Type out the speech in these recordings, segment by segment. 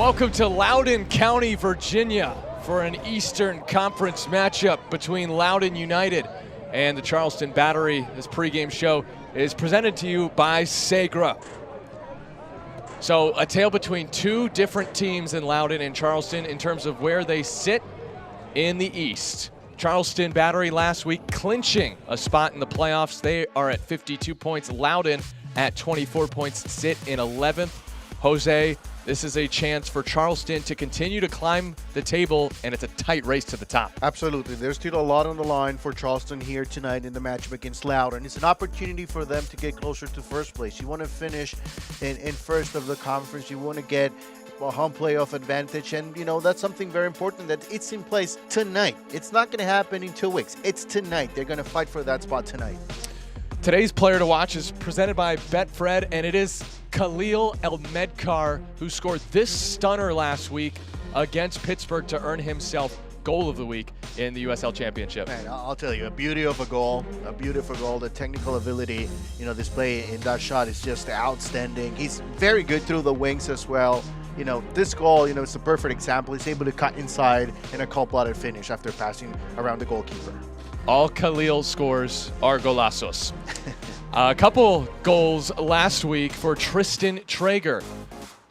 Welcome to Loudoun County, Virginia for an Eastern Conference matchup between Loudoun United and the Charleston Battery. This pregame show is presented to you by Segra. So a tale between two different teams in Loudoun and Charleston in terms of where they sit in the East. Charleston Battery last week clinching a spot in the playoffs. They are at 52 points. Loudoun at 24 points sit in 11th. Jose, this is a chance for Charleston to continue to climb the table, and it's a tight race to the top. Absolutely. There's still a lot on the line for Charleston here tonight in the matchup against Loudoun. It's an opportunity for them to get closer to first place. You want to finish in first of the conference. You want to get a home playoff advantage, and that's something very important that it's in place tonight. It's not going to happen in 2 weeks. It's tonight. They're going to fight for that spot tonight. Today's player to watch is presented by Betfred, and it is Khalil El-Medkar, who scored this stunner last week against Pittsburgh to earn himself goal of the week in the USL Championship. Man, I'll tell you, a beauty of a goal, a beautiful goal. The technical ability, displayed in that shot is just outstanding. He's very good through the wings as well. This goal, it's a perfect example. He's able to cut inside in a cold-blooded finish after passing around the goalkeeper. All Khalil scores are golazos. A couple goals last week for Tristan Traeger.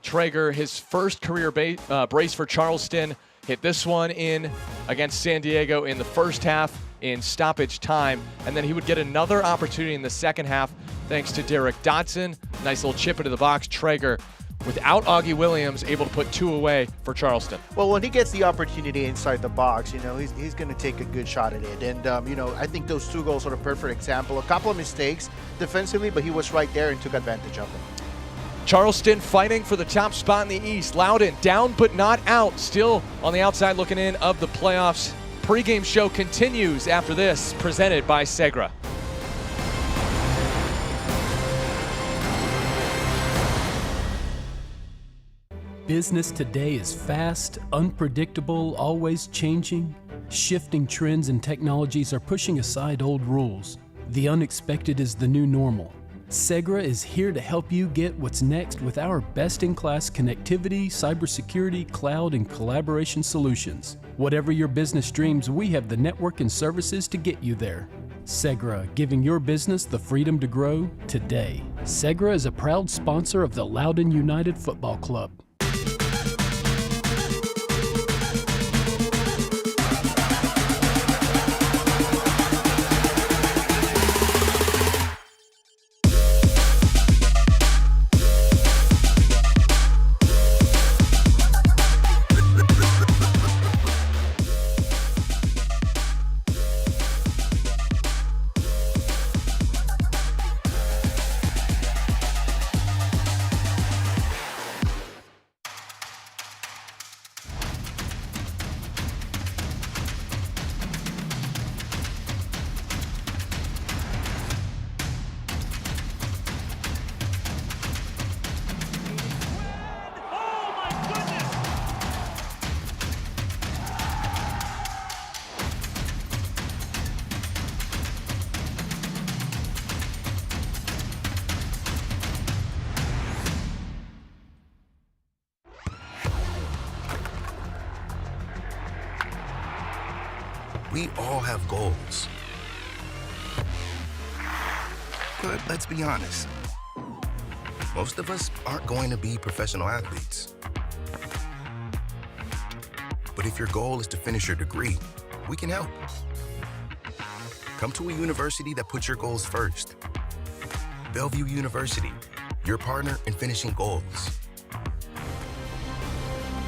Traeger, his first career brace for Charleston, hit this one in against San Diego in the first half in stoppage time, and then he would get another opportunity in the second half thanks to Derek Dodson. Nice little chip into the box. Traeger, without Augie Williams, able to put two away for Charleston. Well, when he gets the opportunity inside the box, he's going to take a good shot at it. And, I think those two goals are a perfect example. A couple of mistakes defensively, but he was right there and took advantage of them. Charleston fighting for the top spot in the East. Loudoun down but not out. Still on the outside looking in of the playoffs. Pregame show continues after this, presented by Segra. Business today is fast, unpredictable, always changing. Shifting trends and technologies are pushing aside old rules. The unexpected is the new normal. Segra is here to help you get what's next with our best-in-class connectivity, cybersecurity, cloud, and collaboration solutions. Whatever your business dreams, we have the network and services to get you there. Segra, giving your business the freedom to grow today. Segra is a proud sponsor of the Loudoun United Football Club. We all have goals. But let's be honest, most of us aren't going to be professional athletes. But if your goal is to finish your degree, we can help. Come to a university that puts your goals first. Bellevue University, your partner in finishing goals.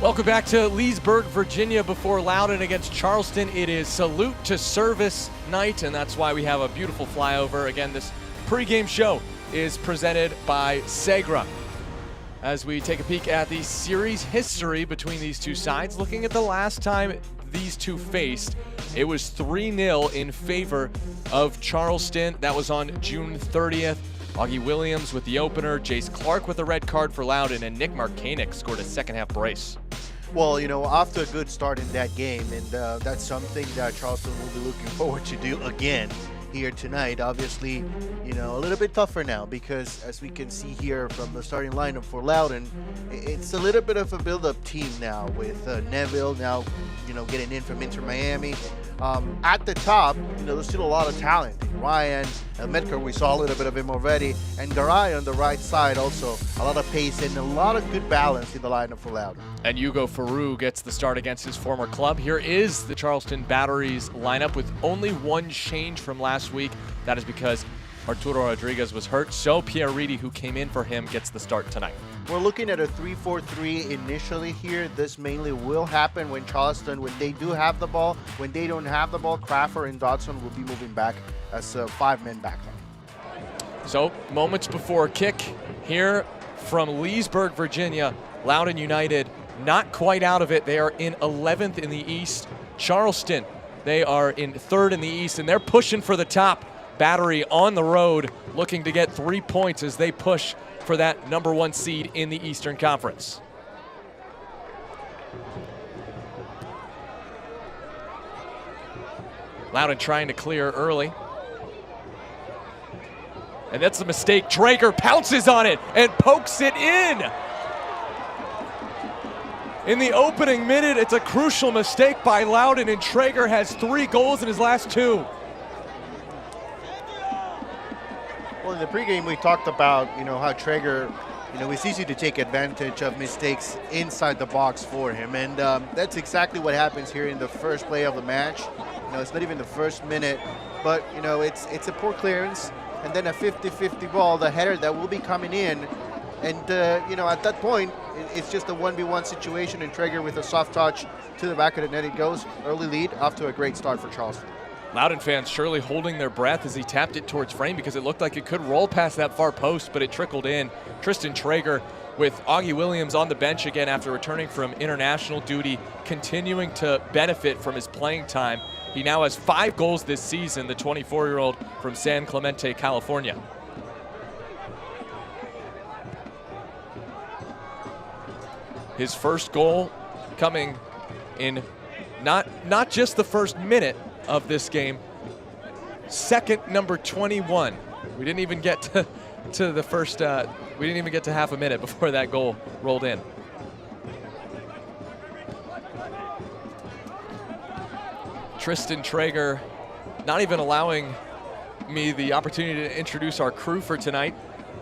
Welcome back to Leesburg, Virginia. Before Loudoun against Charleston, it is salute to service night, and that's why we have a beautiful flyover. Again, this pregame show is presented by Segra. As we take a peek at the series history between these two sides, looking at the last time these two faced, it was 3-0 in favor of Charleston. That was on June 30th. Augie Williams with the opener, Jace Clark with a red card for Loudoun, and Nick Markanek scored a second-half brace. Well, off to a good start in that game, and that's something that Charleston will be looking forward to do again here tonight. Obviously, you know, a little bit tougher now because, as we can see here from the starting lineup for Loudoun, it's a little bit of a build-up team now with Neville now, you know, getting in from Inter Miami. At the top, you know, there's still a lot of talent. Ryan, Medkar, we saw a little bit of him already, and Garay on the right side also. A lot of pace and a lot of good balance in the lineup for Loudoun. And Hugo Farou gets the start against his former club. Here is the Charleston Battery's lineup with only one change from last week. That is because Arturo Rodriguez was hurt, so Pierre Reedy, who came in for him, gets the start tonight. We're looking at a 3-4-3 initially here. This mainly will happen when Charleston, when they do have the ball. When they don't have the ball, Crawford and Dodson will be moving back as a 5-man backline. So, moments before kick here from Leesburg, Virginia, Loudoun United not quite out of it. They are in 11th in the East. Charleston, they are in 3rd in the East, and they're pushing for the top. Battery on the road looking to get 3 points as they push for that #1 seed in the Eastern Conference. Loudoun trying to clear early. And that's a mistake. Drager pounces on it and pokes it in. In the opening minute, it's a crucial mistake by Loudoun, and Traeger has 3 goals in his last 2. Well, in the pregame, we talked about, you know, how Traeger, you know, it's easy to take advantage of mistakes inside the box for him. And that's exactly what happens here in the first play of the match. You know, it's not even the first minute, but, you know, it's a poor clearance. And then a 50-50 ball, the header that will be coming in. And, you know, at that point, it's just a 1v1 situation, and Traeger with a soft touch to the back of the net. It goes. Early lead, off to a great start for Charleston. Loudoun fans surely holding their breath as he tapped it towards frame because it looked like it could roll past that far post, but it trickled in. Tristan Traeger with Augie Williams on the bench again after returning from international duty, continuing to benefit from his playing time. He now has 5 goals this season, the 24-year-old from San Clemente, California. His first goal coming in not just the first minute of this game, second, number 21. We didn't even get to the first, we didn't even get to half a minute before that goal rolled in. Tristan Traeger not even allowing me the opportunity to introduce our crew for tonight.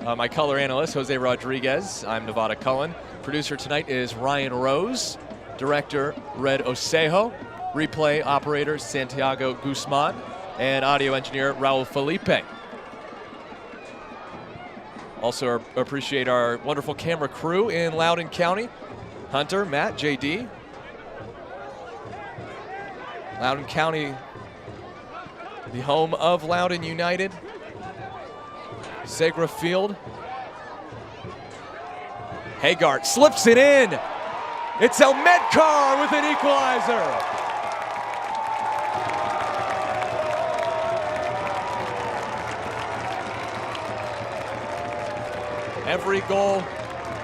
My color analyst, Jose Rodriguez. I'm Nevada Cullen. Producer tonight is Ryan Rose. Director, Red Osejo. Replay operator, Santiago Guzman. And audio engineer, Raul Felipe. Also appreciate our wonderful camera crew in Loudoun County. Hunter, Matt, JD. Loudoun County, the home of Loudoun United. Segra Field. Hagart slips it in. It's El Medkar with an equalizer. Every goal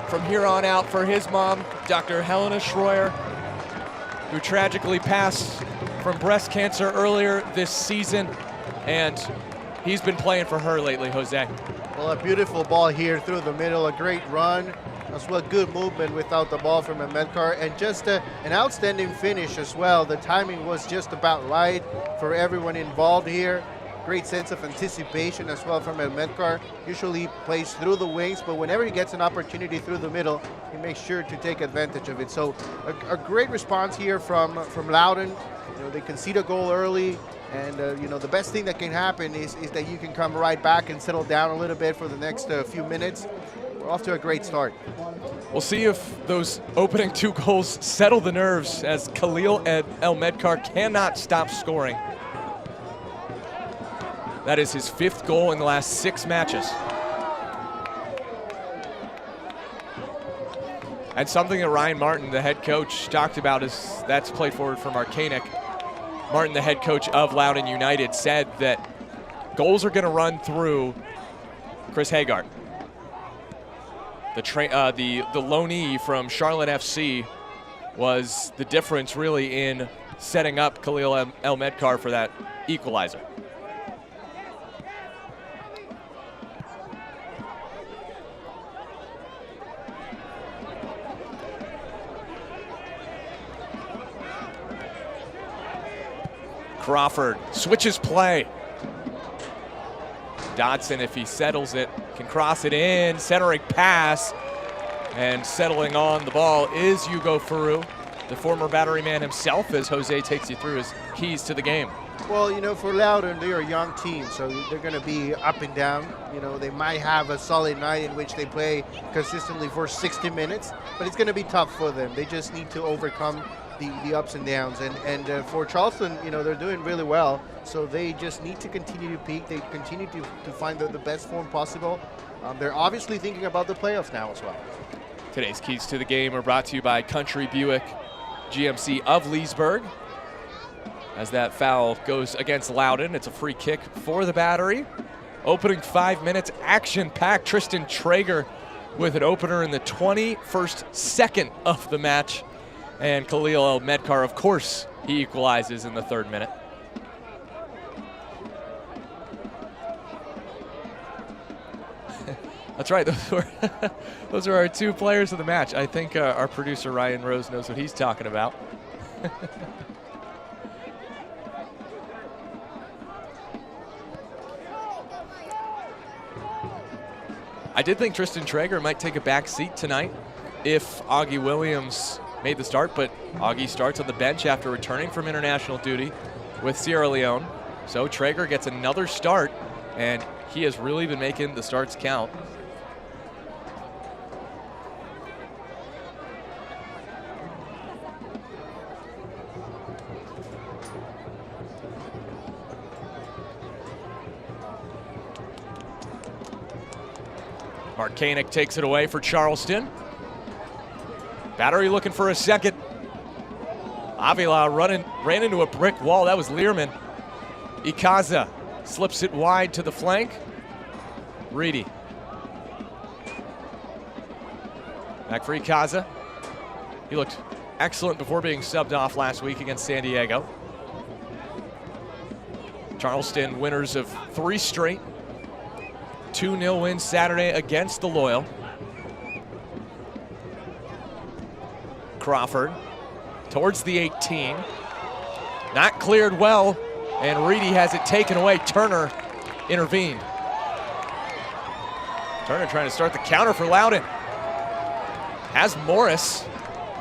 from here on out for his mom, Dr. Helena Schroyer, who tragically passed from breast cancer earlier this season, and he's been playing for her lately, Jose. Well, a beautiful ball here through the middle, a great run, as well good movement without the ball from Medkar, and just an outstanding finish as well. The timing was just about right for everyone involved here. Great sense of anticipation as well from Medkar. Usually plays through the wings, but whenever he gets an opportunity through the middle, he makes sure to take advantage of it. So a great response here from Loudoun. You know, they concede a goal early, and you know, the best thing that can happen is that you can come right back and settle down a little bit for the next few minutes. We're off to a great start. We'll see if those opening 2 goals settle the nerves, as Khalil El Medkar cannot stop scoring. That is his 5th goal in the last 6 matches. And something that Ryan Martin, the head coach, talked about is that's played forward from Arcanic. Martin, the head coach of Loudoun United, said that goals are going to run through Chris Hagart. The loanee from Charlotte FC was the difference really in setting up Khalil El Medkar for that equalizer. Crawford switches play. Dodson, if he settles it, can cross it in. Centering pass. And settling on the ball is Hugo Faru, the former Battery man himself, as Jose takes you through his keys to the game. Well, you know, for Loudoun, they're a young team, so they're going to be up and down. You know, they might have a solid night in which they play consistently for 60 minutes, but it's going to be tough for them. They just need to overcome the ups and downs. And for Charleston, you know, they're doing really well, so they just need to continue to peak. They continue to find the best form possible. They're obviously thinking about the playoffs now as well. Today's keys to the game are brought to you by Country Buick GMC of Leesburg. As that foul goes against Loudoun, it's a free kick for the Battery. Opening 5 minutes, action-packed. Tristan Traeger with an opener in the 21st second of the match. And Khalil El-Medkar, of course, he equalizes in the 3rd minute. That's right, those are our 2 players of the match. I think our producer Ryan Rose knows what he's talking about. I did think Tristan Traeger might take a back seat tonight if Augie Williams made the start, but Augie starts on the bench after returning from international duty with Sierra Leone. So Traeger gets another start, and he has really been making the starts count. Markanek takes it away for Charleston. Battery looking for a second. Avila ran into a brick wall. That was Learman. Ikaza slips it wide to the flank. Reedy. Back for Ikaza. He looked excellent before being subbed off last week against San Diego. Charleston winners of 3 straight. 2-0 win Saturday against the Loyal. Crawford towards the 18. Not cleared well, and Reedy has it taken away. Turner intervened. Turner trying to start the counter for Loudoun. Has Morris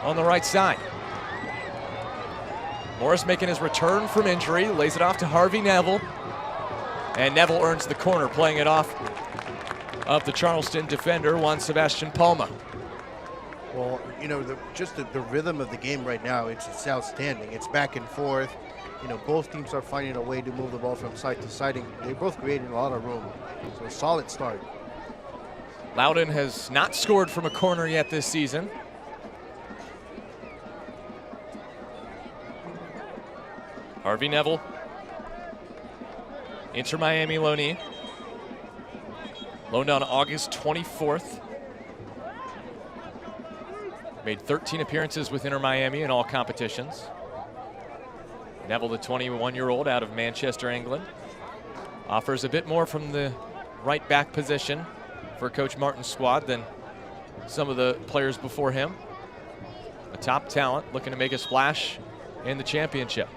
on the right side. Morris making his return from injury, lays it off to Harvey Neville. And Neville earns the corner, playing it off of the Charleston defender, Juan Sebastian Palma. Well, you know, just the rhythm of the game right now, it's outstanding. It's back and forth. You know, both teams are finding a way to move the ball from side to side. They're both creating a lot of room. So a solid start. Loudoun has not scored from a corner yet this season. Harvey Neville. Inter Miami loanee. Loaned on August 24th. Made 13 appearances with Inter Miami in all competitions. Neville, the 21-year-old out of Manchester, England, offers a bit more from the right back position for Coach Martin's squad than some of the players before him. A top talent looking to make a splash in the championship.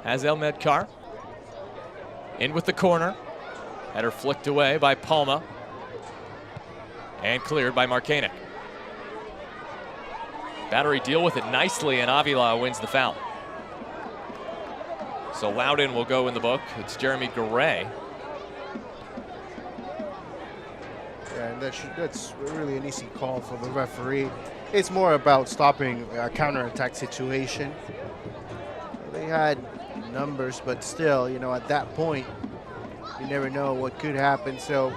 Has El-Medkar. In with the corner. Header flicked away by Palma. And cleared by Markanek. Battery deal with it nicely, and Avila wins the foul. So Loudoun will go in the book. It's Jeremy Garay. Yeah, and that's really an easy call for the referee. It's more about stopping a counterattack situation. They had numbers, but still, you know, at that point, you never know what could happen. So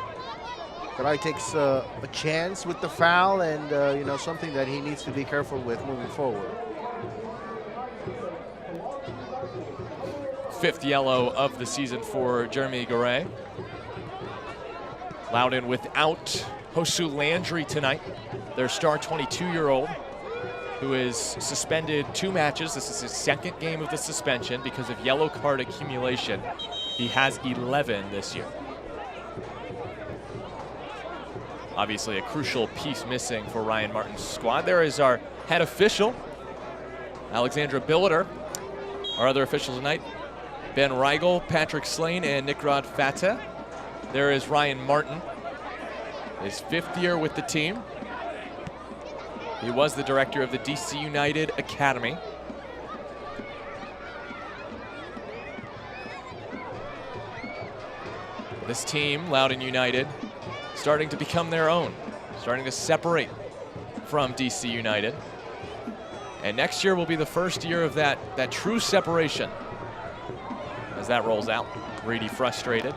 Garay takes a chance with the foul, and you know, something that he needs to be careful with moving forward. 5th yellow of the season for Jeremy Garay. Loudoun without Josu Landry tonight, their star 22-year-old, who is suspended 2 matches. This is his 2nd game of the suspension because of yellow card accumulation. He has 11 this year. Obviously a crucial piece missing for Ryan Martin's squad. There is our head official, Alexandra Billiter. Our other officials tonight, Ben Rigel, Patrick Slane, and Nikrad Fateh. There is Ryan Martin, his 5th year with the team. He was the director of the DC United Academy. This team, Loudoun United, starting to become their own, starting to separate from DC United. And next year will be the first year of that true separation as that rolls out. Reedy frustrated.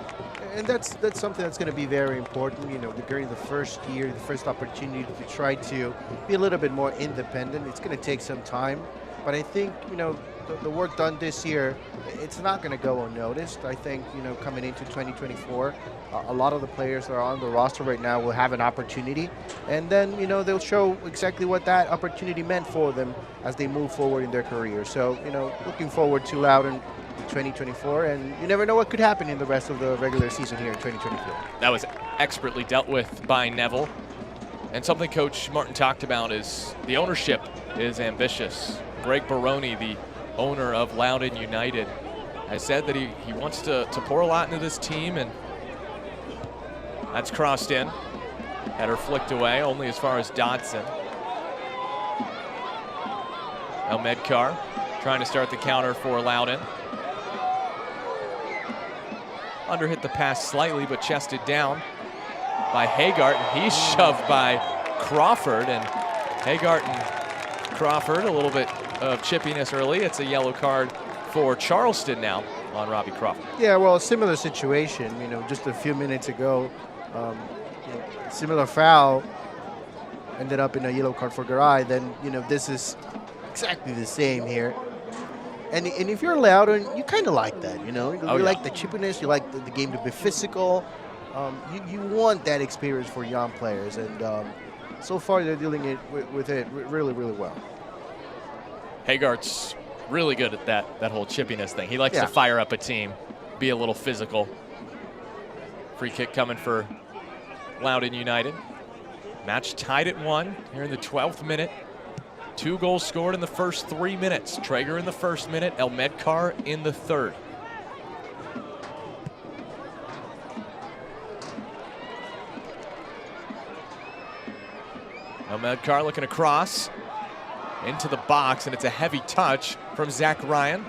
And that's something that's going to be very important, you know, during the first year, the first opportunity to try to be a little bit more independent. It's going to take some time, but I think, you know, the work done this year, it's not going to go unnoticed. I think, you know, coming into 2024, a lot of the players that are on the roster right now will have an opportunity, and then, you know, they'll show exactly what that opportunity meant for them as they move forward in their career. So, you know, looking forward to Loudoun 2024, and you never know what could happen in the rest of the regular season here in 2024. That was expertly dealt with by Neville. And something Coach Martin talked about is the ownership is ambitious. Greg Baroni, the owner of Loudoun United, has said that he wants to pour a lot into this team, and that's crossed in. Header flicked away, only as far as Dodson. Elmedkar trying to start the counter for Loudoun. Underhit the pass slightly, but chested down by Hagart, and he's shoved by Crawford. And Hagart and Crawford, a little bit of chippiness early. It's a yellow card for Charleston now on Robbie Crawford. Yeah, well, a similar situation, you know, just a few minutes ago. You know, similar foul ended up in a yellow card for Garay. Then, you know, this is exactly the same here. And if you're Loudoun, you kind of like that, you know. You like the chippiness, you like the game to be physical. You want that experience for young players, and so far they're dealing with it really, really well. Hagart's really good at that whole chippiness thing. He likes to fire up a team, be a little physical. Free kick coming for Loudoun United. Match tied at 1 here in the 12th minute. 2 goals scored in the first 3 minutes. Traeger in the first minute, Elmedkar in the 3rd. Elmedkar looking across into the box, and it's a heavy touch from Zach Ryan.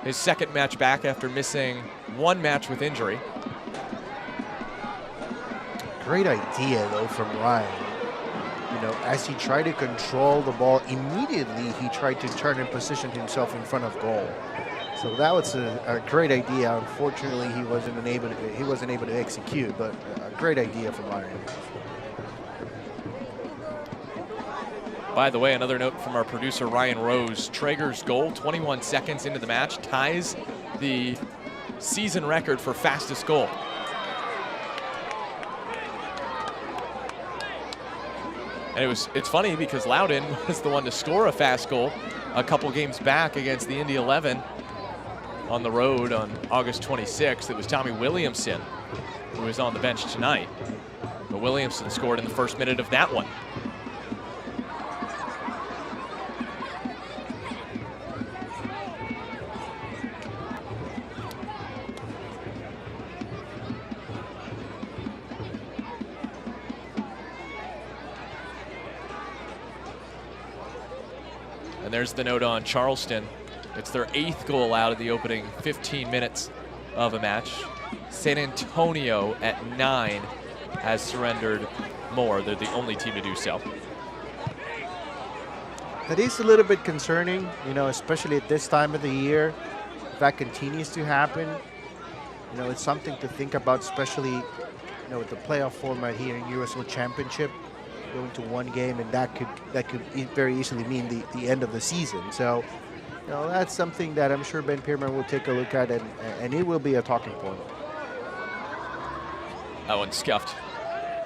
His 2nd match back after missing 1 match with injury. Great idea, though, from Ryan. You know, as he tried to control the ball, immediately he tried to turn and position himself in front of goal. So that was a great idea. Unfortunately, he wasn't able to execute, but a great idea from Ryan. By the way, another note from our producer, Ryan Rose. Traeger's goal, 21 seconds into the match, ties the season record for fastest goal. And it's funny because Loudoun was the one to score a fast goal a couple games back against the Indy 11 on the road on August 26th. It was Tommy Williamson who was on the bench tonight. But Williamson scored in the first minute of that one. And there's the note on Charleston. It's their 8th goal allowed in the opening 15 minutes of a match. San Antonio at 9 has surrendered more. They're the only team to do so. That is a little bit concerning, you know, especially at this time of the year. If that continues to happen, you know, it's something to think about, especially, you know, with the playoff format here in USL Championship. Going to 1 game, and that could very easily mean the end of the season. So, you know, that's something that I'm sure Ben Pearman will take a look at, and it will be a talking point. That one scuffed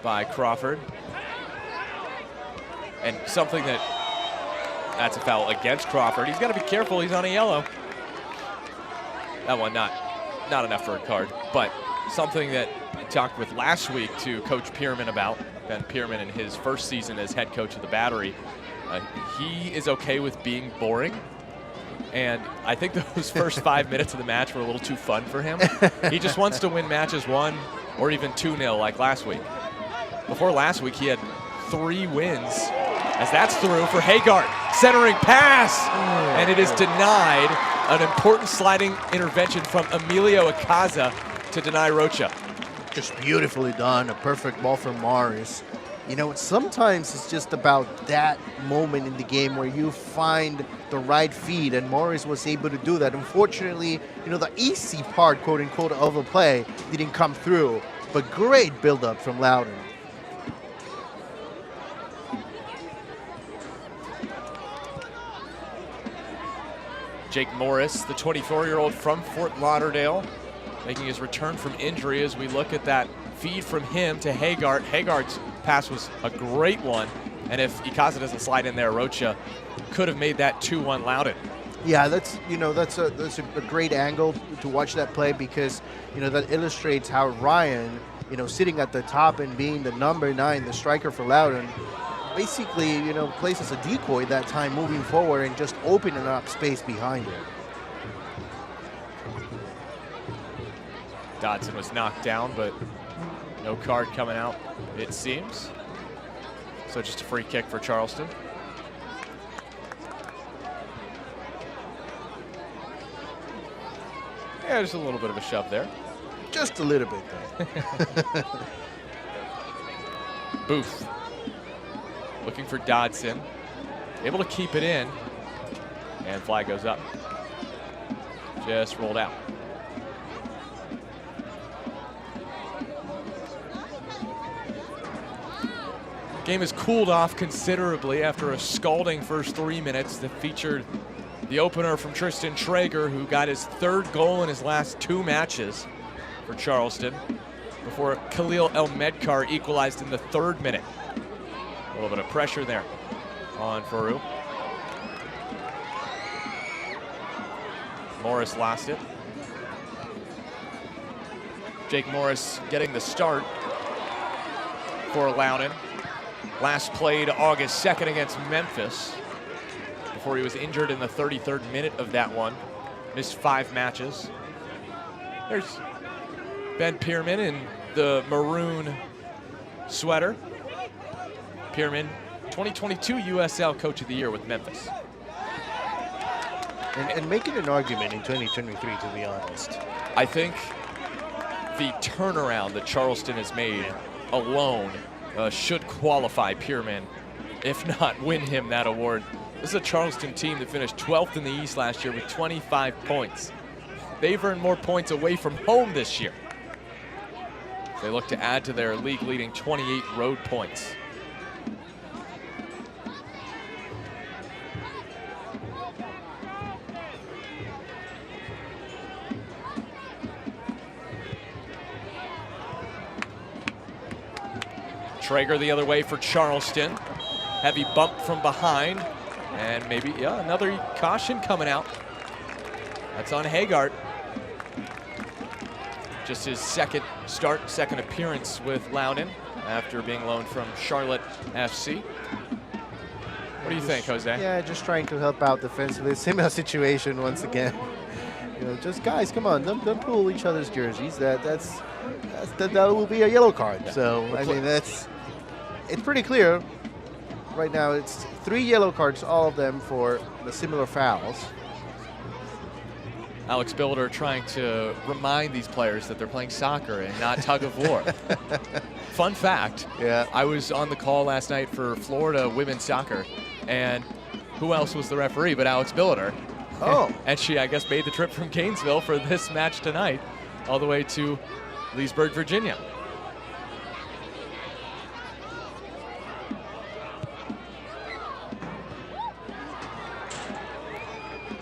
by Crawford. And something that's a foul against Crawford. He's got to be careful. He's on a yellow. That one not enough for a card, but something that I talked with last week to Coach Pearman about. Ben Pearman in his first season as head coach of the Battery. He is okay with being boring And I think those first 5 minutes of the match were a little too fun for him. He just wants to win matches 1 or even 2-0 like last week. Before last week, he had 3 wins, as that's through for Hagart. Centering pass, and it is denied. An important sliding intervention from Emilio Icaza to deny Rocha. Just beautifully done, a perfect ball from Morris. You know, sometimes it's just about that moment in the game where you find the right feed, and Morris was able to do that. Unfortunately, you know, the easy part, quote unquote, of the play didn't come through, but great build-up from Loudoun. Jake Morris, the 24-year-old from Fort Lauderdale, making his return from injury as we look at that feed from him to Hagart. Hagart's pass was a great one, and if Icaza doesn't slide in there, Rocha could have made that 2-1 Loudoun. Yeah, that's a great angle to watch that play, because you know that illustrates how Ryan, you know, sitting at the top and being the number 9, the striker for Loudoun, basically, you know, plays as a decoy that time moving forward and just opening up space behind him. Dodson was knocked down, but no card coming out, it seems. So just a free kick for Charleston. Yeah, just a little bit of a shove there. Just a little bit, though. Booth looking for Dodson, able to keep it in, and flag goes up. Just rolled out. Game has cooled off considerably after a scalding first 3 minutes that featured the opener from Tristan Traeger, who got his 3rd goal in his last 2 matches for Charleston, before Khalil El Medkar equalized in the 3rd minute. A little bit of pressure there on Farouk. Morris lost it. Jake Morris getting the start for Loudoun. Last played August 2nd against Memphis, before he was injured in the 33rd minute of that one. Missed 5 matches. There's Ben Pierman in the maroon sweater. Pierman, 2022 USL Coach of the Year with Memphis. And making an argument in 2023, to be honest. I think the turnaround that Charleston has made alone should qualify Pierman, if not win him that award. This is a Charleston team that finished 12th in the East last year with 25 points. They've earned more points away from home this year. They look to add to their league-leading 28 road points. Traeger the other way for Charleston. Heavy bump from behind. And maybe, yeah, another caution coming out. That's on Hagart. Just his second start, second appearance with Loudoun after being loaned from Charlotte FC. What do you think, Jose? Yeah, just trying to help out defensively. Similar situation once again. You know, just guys, come on, don't pull each other's jerseys. That will be a yellow card. Yeah. So I mean, it's pretty clear. Right now, it's 3 yellow cards, all of them for the similar fouls. Alex Bilder trying to remind these players that they're playing soccer and not tug of war. Fun fact, yeah, I was on the call last night for Florida women's soccer, and who else was the referee but Alex Bilder? Oh. And she, I guess, made the trip from Gainesville for this match tonight, all the way to Leesburg, Virginia.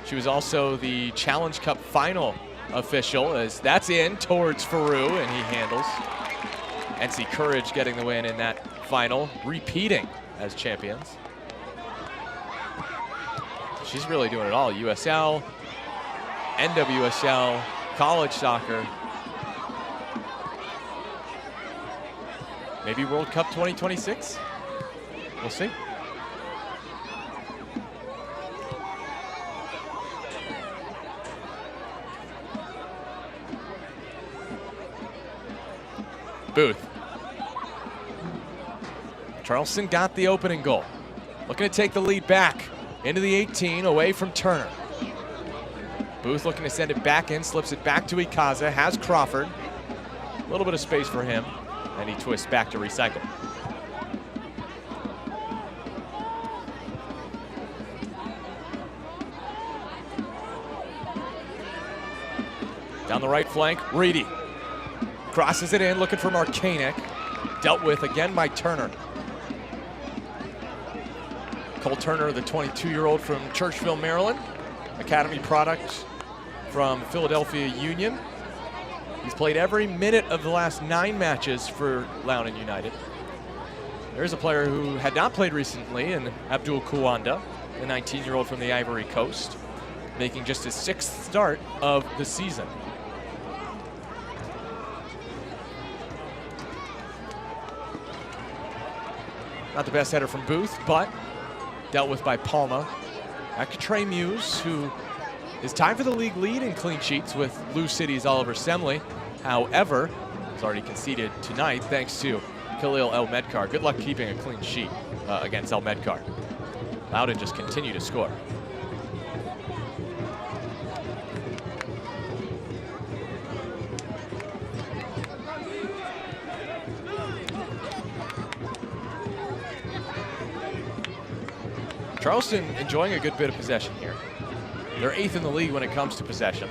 She was also the Challenge Cup final official, as that's in towards Farouk, and he handles. NC Courage getting the win in that final, repeating as champions. She's really doing it all. USL, NWSL, college soccer. Maybe World Cup 2026? We'll see. Booth. Charleston got the opening goal. Looking to take the lead back into the 18, away from Turner. Booth looking to send it back in, slips it back to Ikaza, has Crawford. A little bit of space for him, and he twists back to recycle. Down the right flank, Reedy. Crosses it in, looking for Markanek. Dealt with again by Turner. Cole Turner, the 22-year-old from Churchville, Maryland. Academy product from Philadelphia Union. He's played every minute of the last 9 matches for Loudoun United. There's a player who had not played recently, and Abdul Kuwanda, the 19-year-old from the Ivory Coast, making just his 6th start of the season. Not the best header from Booth, but dealt with by Palma. Back to Trey Muse, who is tied for the league lead in clean sheets with Lou City's Oliver Semley. However, he's already conceded tonight thanks to Khalil El Medkar. Good luck keeping a clean sheet against El Medkar. Loudoun just continue to score. Charleston enjoying a good bit of possession here. They're 8th in the league when it comes to possession.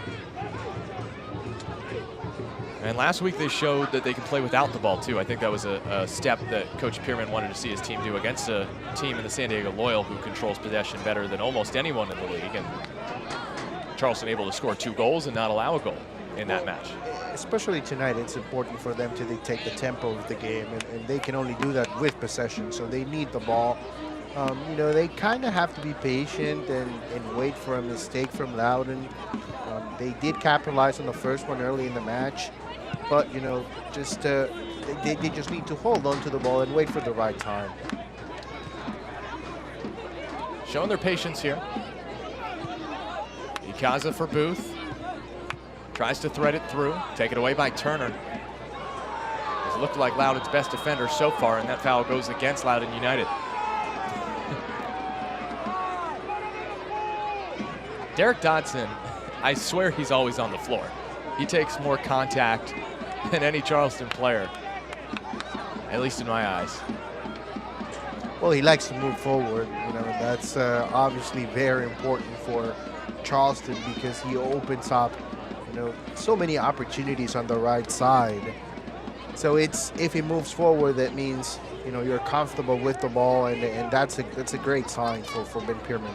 And last week they showed that they can play without the ball too. I think that was a step that Coach Pierman wanted to see his team do against a team in the San Diego Loyal who controls possession better than almost anyone in the league. And Charleston able to score 2 goals and not allow a goal in that match. Especially tonight, it's important for them to dictate the tempo of the game, and they can only do that with possession, so they need the ball. You know, they kind of have to be patient and wait for a mistake from Loudoun. They did capitalize on the first one early in the match, but, you know, just they just need to hold on to the ball and wait for the right time. Showing their patience here. Ikaza for Booth. Tries to thread it through. Taken away by Turner. It's looked like Loudoun's best defender so far, and that foul goes against Loudoun United. Derek Dodson, I swear he's always on the floor. He takes more contact than any Charleston player, at least in my eyes. Well, he likes to move forward. You know, that's obviously very important for Charleston because he opens up, you know, so many opportunities on the right side. So it's, if he moves forward, that means, you know, you're comfortable with the ball, and that's a great sign for Ben Pierman.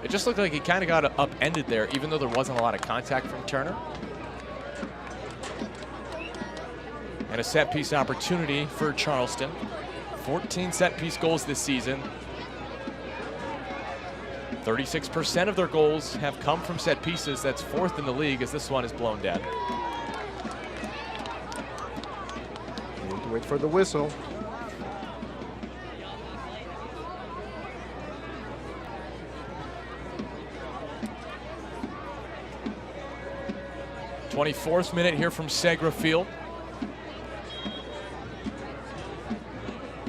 It just looked like he kind of got upended there, even though there wasn't a lot of contact from Turner. And a set-piece opportunity for Charleston. 14 set-piece goals this season. 36% of their goals have come from set pieces. That's 4th in the league as this one is blown dead. You need to wait for the whistle. th minute here from Segra Field.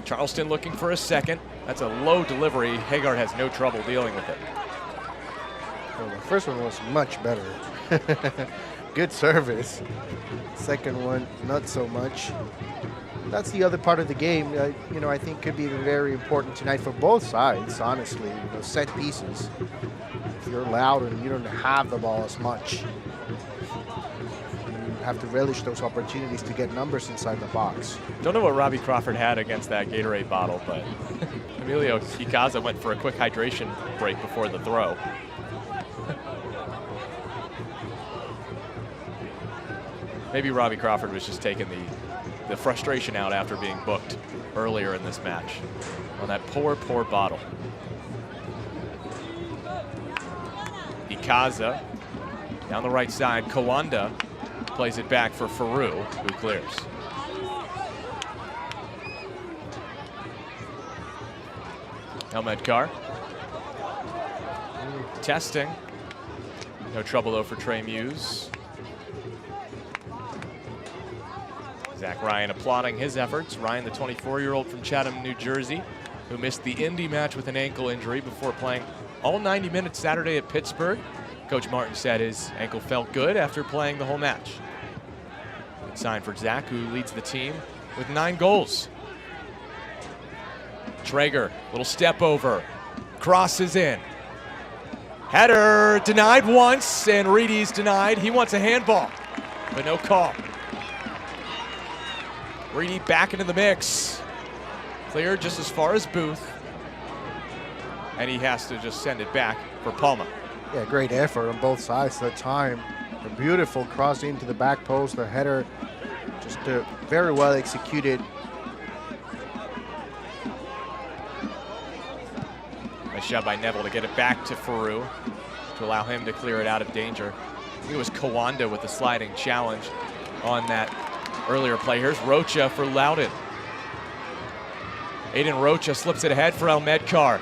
Charleston looking for a second. That's a low delivery. Haggard has no trouble dealing with it. Well, the first one was much better. Good service. Second one, not so much. That's the other part of the game. You know, I think could be very important tonight for both sides, honestly. You know, set pieces. If you're loud and you don't have the ball as much, you have to relish those opportunities to get numbers inside the box. Don't know what Robbie Crawford had against that Gatorade bottle, but Emilio Ikaza went for a quick hydration break before the throw. Maybe Robbie Crawford was just taking the frustration out after being booked earlier in this match on that poor bottle. Ikaza down the right side. Kawanda plays it back for Faru, who clears. Elmedkar testing. No trouble though for Trey Muse. Zach Ryan applauding his efforts. Ryan, the 24-year-old from Chatham, New Jersey, who missed the Indy match with an ankle injury before playing all 90 minutes Saturday at Pittsburgh. Coach Martin said his ankle felt good after playing the whole match. Good sign for Zach, who leads the team with 9 goals. Traeger, little step over, crosses in. Header denied once, and Reedy's denied. He wants a handball, but no call. Reedy back into the mix. Cleared just as far as Booth. And he has to just send it back for Palma. Yeah, great effort on both sides at the time. A beautiful cross into the back post, the header just very well executed. Nice shot by Neville to get it back to Faru to allow him to clear it out of danger. I think it was Kawanda with the sliding challenge on that earlier play. Here's Rocha for Loudoun. Aiden Rocha slips it ahead for El Medkar.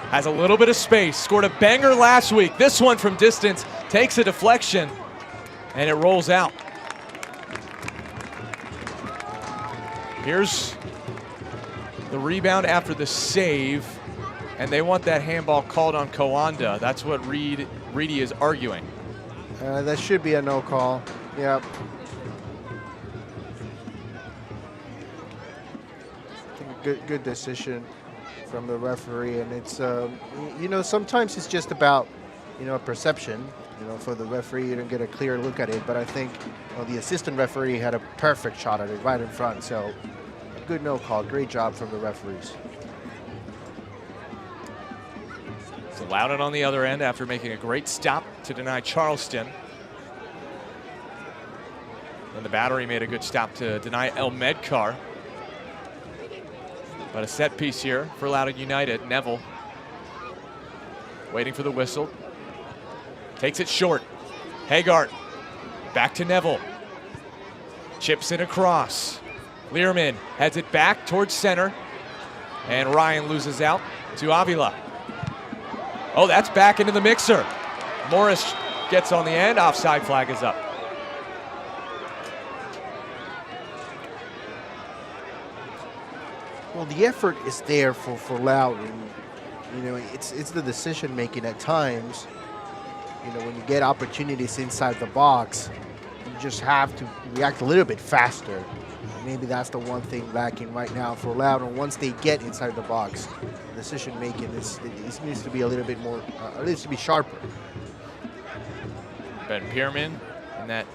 Has a little bit of space, scored a banger last week. This one from distance takes a deflection and it rolls out. Here's the rebound after the save, and they want that handball called on Kawanda. That's what Reedy is arguing. That should be a no call. Yep. I think a good decision from the referee, and it's you know, sometimes it's just about, you know, perception. You know, for the referee, you don't get a clear look at it, but I think, you know, the assistant referee had a perfect shot at it right in front. So good no call. Great job from the referees. So Loudoun on the other end after making a great stop to deny Charleston. And the Battery made a good stop to deny El Medkar. But a set piece here for Loudoun United. Neville waiting for the whistle. Takes it short. Haggart back to Neville. Chips in across. Learman heads it back towards center. And Ryan loses out to Avila. Oh, that's back into the mixer. Morris gets on the end. Offside flag is up. Well, the effort is there for Loudoun. You know, it's the decision making at times. You know, when you get opportunities inside the box, you just have to react a little bit faster. Maybe that's the one thing lacking right now for Loudoun. Once they get inside the box, decision making it needs to be a little bit more, it needs to be sharper. Ben Pierman in that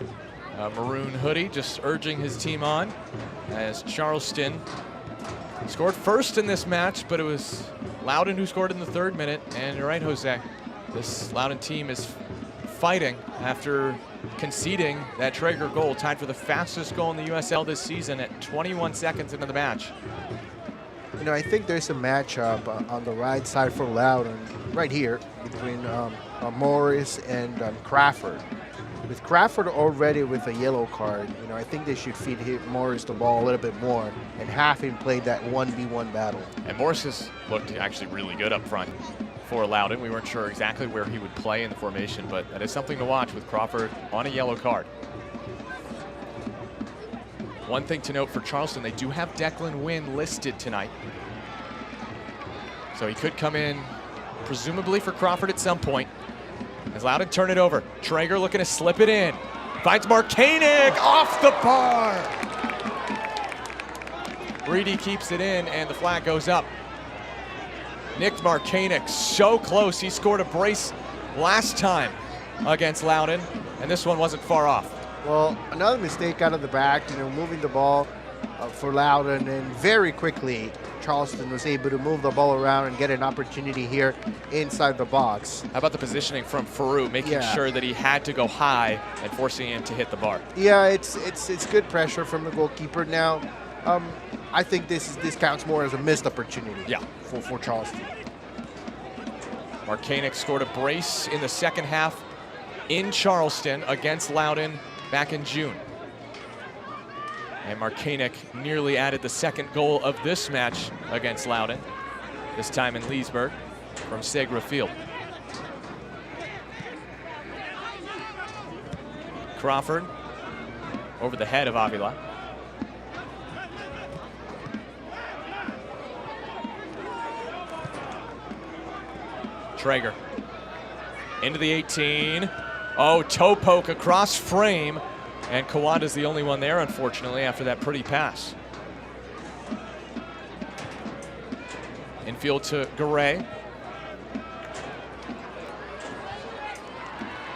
maroon hoodie just urging his team on as Charleston scored first in this match, but it was Loudoun who scored in the 3rd minute. And you're right, Jose, this Loudoun team is fighting after conceding that Traeger goal, tied for the fastest goal in the USL this season at 21 seconds into the match. You know, I think there's a matchup on the right side for Loudoun, right here, between Morris and Crawford. With Crawford already with a yellow card, you know, I think they should feed Morris the ball a little bit more and have him play that 1v1 battle. And Morris has looked actually really good up front for Loudoun. We weren't sure exactly where he would play in the formation, but that is something to watch with Crawford on a yellow card. One thing to note for Charleston, they do have Declan Wynn listed tonight. So he could come in presumably for Crawford at some point. As Loudoun turn it over. Traeger looking to slip it in. Finds Markanek off the bar. Reedy keeps it in and the flag goes up. Nick Markanek so close. He scored a brace last time against Loudoun, and this one wasn't far off. Well, another mistake out of the back, you know, moving the ball for Loudoun, and very quickly Charleston was able to move the ball around and get an opportunity here inside the box. How about the positioning from Faru, making sure that he had to go high and forcing him to hit the bar? Yeah, it's good pressure from the goalkeeper. Now, I think this counts more as a missed opportunity. Yeah. For Charleston. Markanek scored a brace in the second half in Charleston against Loudoun back in June. And Markanek nearly added the second goal of this match against Loudoun, this time in Leesburg from Segra Field. Crawford over the head of Avila. Traeger. Into the 18. Oh, toe poke across frame. And Kawanda's the only one there, unfortunately, after that pretty pass. Infield to Garay.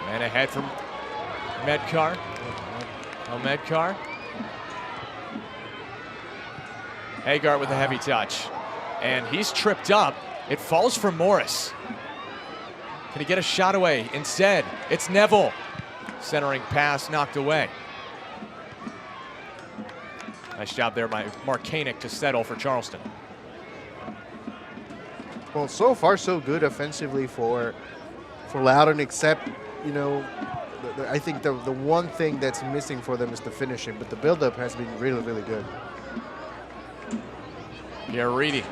And ahead from Medkar. Oh, Medkar. Hagar with a heavy touch. And he's tripped up. It falls for Morris. Can he get a shot away? Instead, it's Neville. Centering pass knocked away. Nice job there by Mark Koenig to settle for Charleston. Well, so far so good offensively for Loudoun, except, you know, I think the one thing that's missing for them is the finishing, but the build-up has been really, really good. Pierre Reedy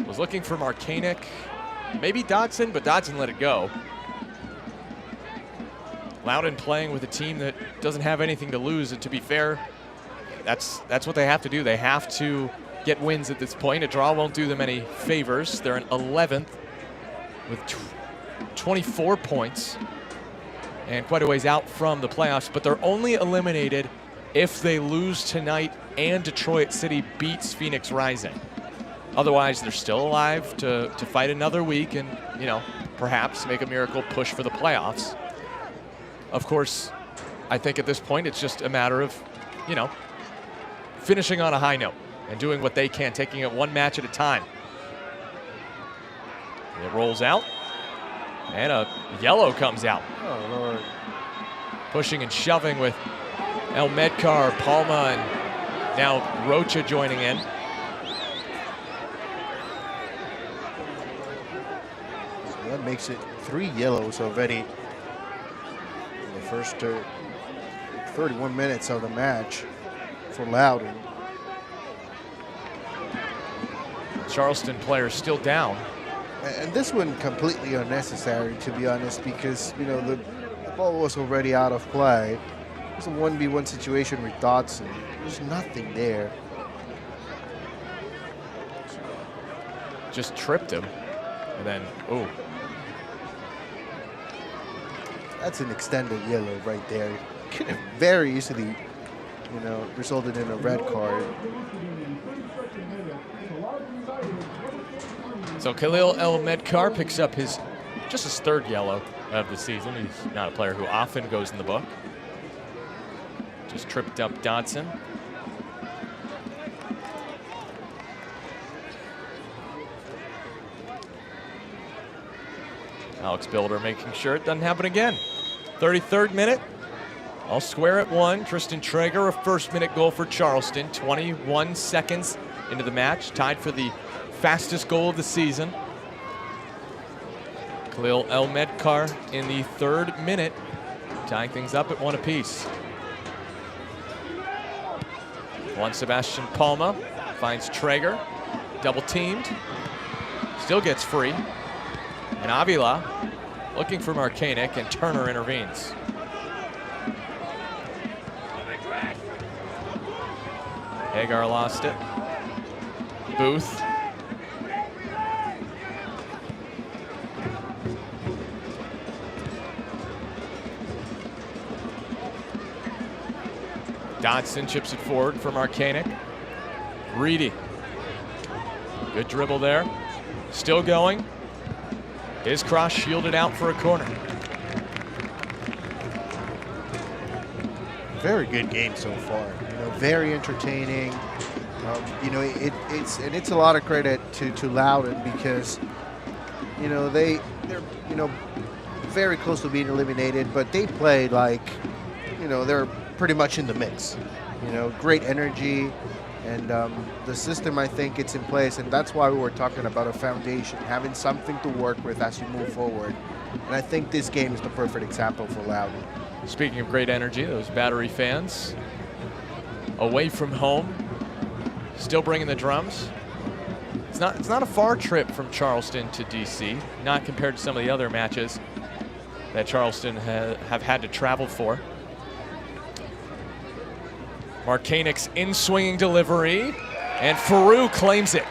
was looking for Mark Koenig, maybe Dodson, but Dodson let it go. Loudoun playing with a team that doesn't have anything to lose, and to be fair, that's what they have to do. They have to get wins at this point. A draw won't do them any favors. They're in 11th with 24 points and quite a ways out from the playoffs, but they're only eliminated if they lose tonight and Detroit City beats Phoenix Rising. Otherwise, they're still alive to fight another week and, you know, perhaps make a miracle push for the playoffs. Of course, I think at this point it's just a matter of, you know, finishing on a high note and doing what they can, taking it one match at a time. It rolls out, and a yellow comes out. Oh, Lord. Pushing and shoving with El Medkar, Palma, and now Rocha joining in. So that makes it 3 yellows already in the first 31 minutes of the match for Loudoun. Charleston players still down. And this one completely unnecessary, to be honest, because, you know, the ball was already out of play. It was a 1v1 situation with Dodson. There's nothing there. Just tripped him. And then, oh. That's an extended yellow right there. Could have very easily, you know, resulted in a red card. So Khalil El Medkar picks up just his 3rd yellow of the season. He's not a player who often goes in the book. Just tripped up Dodson. Alex Builder making sure it doesn't happen again. 33rd minute. All square at 1. Tristan Traeger, a first-minute goal for Charleston. 21 seconds into the match, tied for the fastest goal of the season. Khalil El Medkar in the 3rd minute, tying things up at 1 apiece. Juan Sebastian Palma finds Traeger, double teamed, still gets free. And Avila looking for Mark Koenig, and Turner intervenes. Hagar lost it. Booth. Dodson chips it forward for Mark Koenig. Reedy. Good dribble there. Still going. His cross shielded out for a corner. Very good game so far. You know, very entertaining. You know, it's a lot of credit to Loudoun because, you know, they're you know, very close to being eliminated, but they played like, you know, they're pretty much in the mix. You know, great energy, and the system, I think it's in place, and that's why we were talking about a foundation, having something to work with as you move forward. And I think this game is the perfect example for Loudoun. Speaking of great energy, those Battery fans away from home, still bringing the drums. It's not a far trip from Charleston to DC, not compared to some of the other matches that Charleston have had to travel for. Mark Koenig's in-swinging delivery, and Faroux claims it.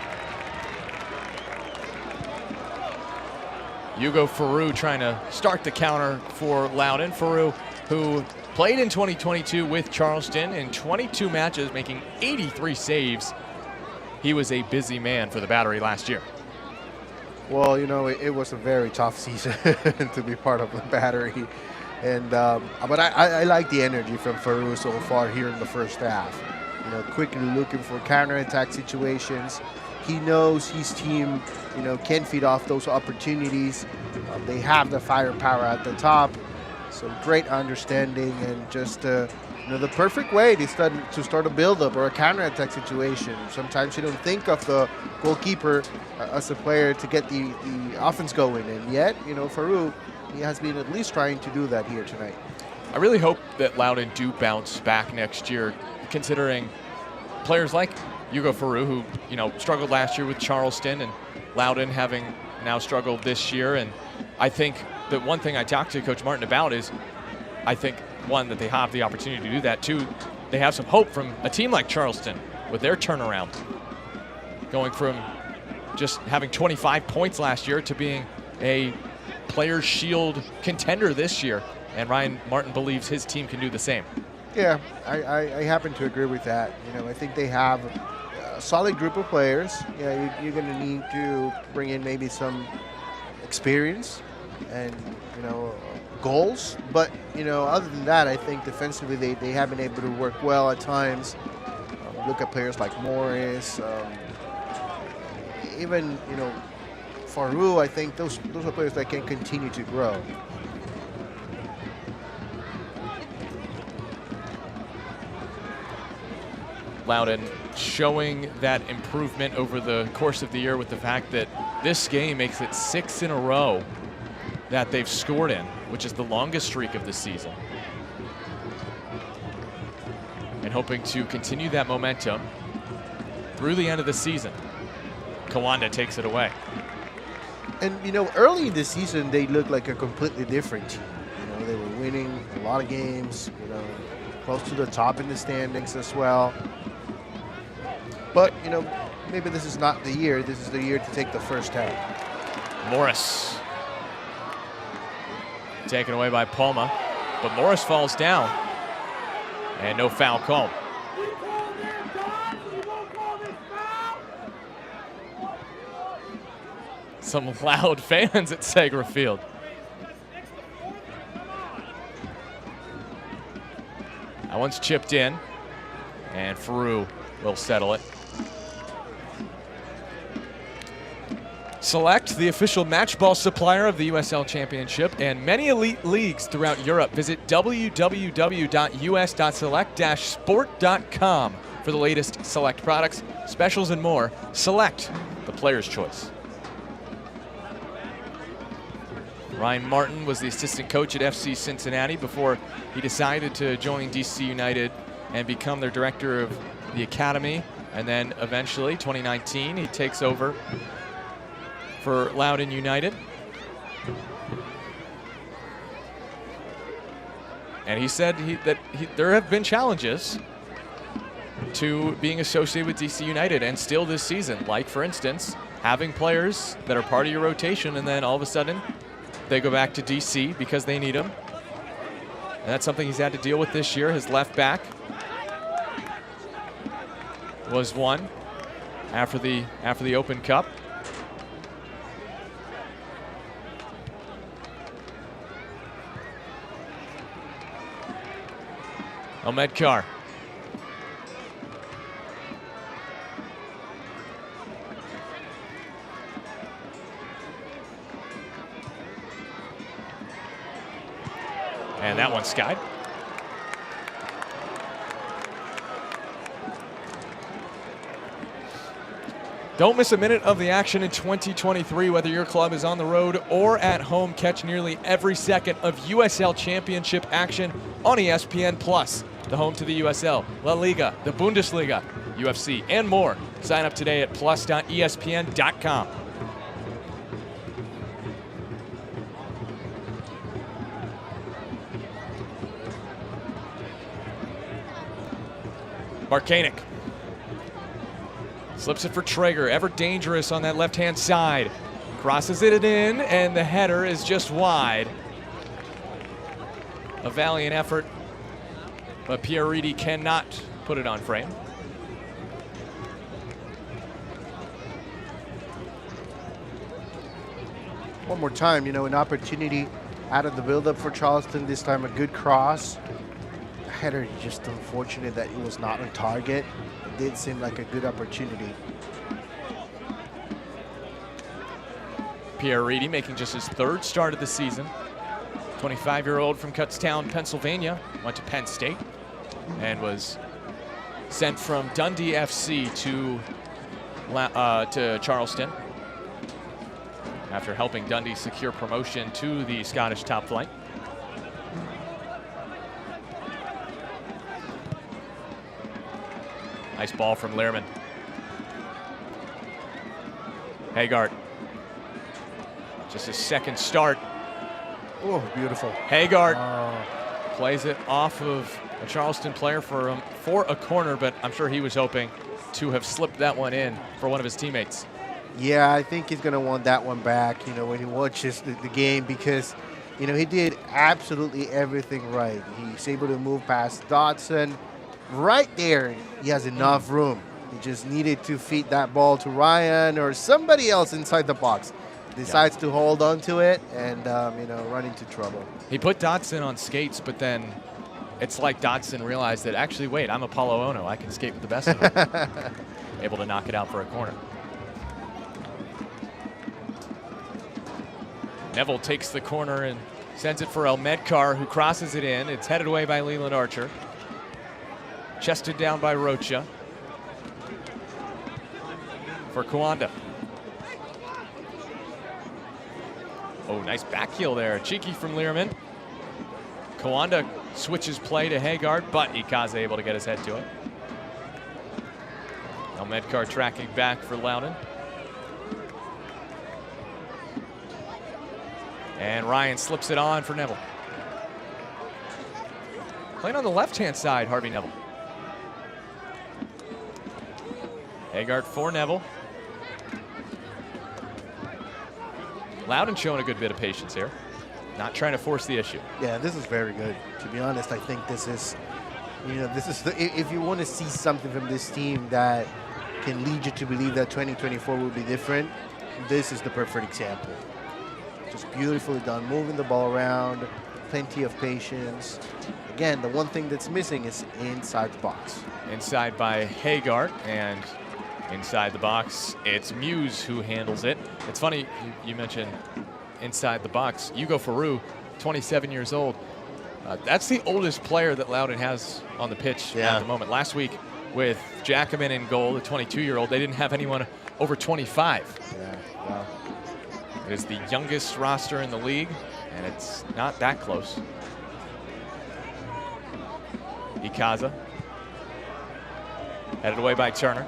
Hugo Farou trying to start the counter for Loudoun. Farou, who played in 2022 with Charleston in 22 matches, making 83 saves. He was a busy man for the Battery last year. Well, you know, it was a very tough season to be part of the Battery. And but I like the energy from Farou so far here in the first half. You know, quickly looking for counterattack situations. He knows his team, you know, can feed off those opportunities. They have the firepower at the top. So great understanding and just you know, the perfect way to start a build-up or a counterattack situation. Sometimes you don't think of the goalkeeper as a player to get the offense going, and yet, you know, Farou, he has been at least trying to do that here tonight. I really hope that Loudoun do bounce back next year, considering players like Hugo Farou, who, you know, struggled last year with Charleston, and Loudoun having now struggled this year. And I think that one thing I talked to Coach Martin about is, I think, one, that they have the opportunity to do that. Two, they have some hope from a team like Charleston with their turnaround, going from just having 25 points last year to being a Players' Shield contender this year. And Ryan Martin believes his team can do the same. Yeah, I happen to agree with that. You know, I think they have a solid group of players. Yeah, you're going to need to bring in maybe some experience and, you know, goals. But, you know, other than that, I think defensively they have been able to work well at times. Look at players like Morris, even, you know, Farou. I think those are players that can continue to grow. Loudoun showing that improvement over the course of the year with the fact that this game makes it 6 in a row that they've scored in, which is the longest streak of the season. And hoping to continue that momentum through the end of the season. Kawanda takes it away. And, you know, early in the season, they looked like a completely different team. You know, they were winning a lot of games, you know, close to the top in the standings as well. But, you know, maybe this is not the year. This is the year to take the first step. Morris. Taken away by Palma, but Morris falls down. And no foul call. Some loud fans at Segra Field. That one's chipped in, and Farou will settle it. Select, the official match ball supplier of the USL Championship and many elite leagues throughout Europe. Visit www.us.select-sport.com for the latest Select products, specials, and more. Select, the player's choice. Ryan Martin was the assistant coach at FC Cincinnati before he decided to join DC United and become their director of the academy. And then eventually, 2019, he takes over for Loudoun United. And he said that there have been challenges to being associated with DC United, and still this season, like, for instance, having players that are part of your rotation and then all of a sudden they go back to DC because they need them. And that's something he's had to deal with this year. His left back was one after the Open Cup. Ahmed Carr. And that one's skied. Don't miss a minute of the action in 2023, whether your club is on the road or at home. Catch nearly every second of USL Championship action on ESPN+, the home to the USL, La Liga, the Bundesliga, UFC, and more. Sign up today at plus.espn.com. Markanik slips it for Traeger, ever dangerous on that left-hand side. Crosses it in, and the header is just wide. A valiant effort, but Pierriti cannot put it on frame. One more time, you know, an opportunity out of the build-up for Charleston. This time a good cross. The header, just unfortunate that it was not on target. It did seem like a good opportunity. Pierriti making just his 3rd start of the season. 25-year-old from Kutztown, Pennsylvania. Went to Penn State and was sent from Dundee FC to Charleston after helping Dundee secure promotion to the Scottish top flight. Nice ball from Lehrman. Haggart. Just his 2nd start. Oh, beautiful. Haggart plays it off of a Charleston player for a corner, but I'm sure he was hoping to have slipped that one in for one of his teammates. Yeah, I think he's going to want that one back, you know, when he watches the game, because, you know, he did absolutely everything right. He's able to move past Dodson. Right there, he has enough room. He just needed to feed that ball to Ryan or somebody else inside the box. Decides to hold on to it and, you know, run into trouble. He put Dodson on skates, but then it's like Dodson realized that, actually, wait, I'm Apollo Ono. I can skate with the best of them. Able to knock it out for a corner. Neville takes the corner and sends it for Elmedkar, who crosses it in. It's headed away by Leland Archer. Chested down by Rocha. For Kawanda. Oh, nice back heel there. Cheeky from Learman. Kawanda switches play to Haggard, but Ikaze able to get his head to it. Elmedkar tracking back for Loudoun. And Ryan slips it on for Neville. Playing on the left-hand side, Harvey Neville. Haggard for Neville. Loudoun showing a good bit of patience here. Not trying to force the issue. Yeah, this is very good. To be honest, I think this is, you know, this is if you want to see something from this team that can lead you to believe that 2024 will be different, this is the perfect example. Just beautifully done, moving the ball around, plenty of patience. Again, the one thing that's missing is inside the box. Inside by Haggard, and inside the box, it's Muse who handles it. It's funny, you mentioned inside the box. Hugo Faru, 27 years old. That's the oldest player that Loudoun has on the pitch at the moment. Last week with Jacobin in goal, the 22-year-old, they didn't have anyone over 25. Yeah, wow. It is the youngest roster in the league, and it's not that close. Ikaza. Headed away by Turner.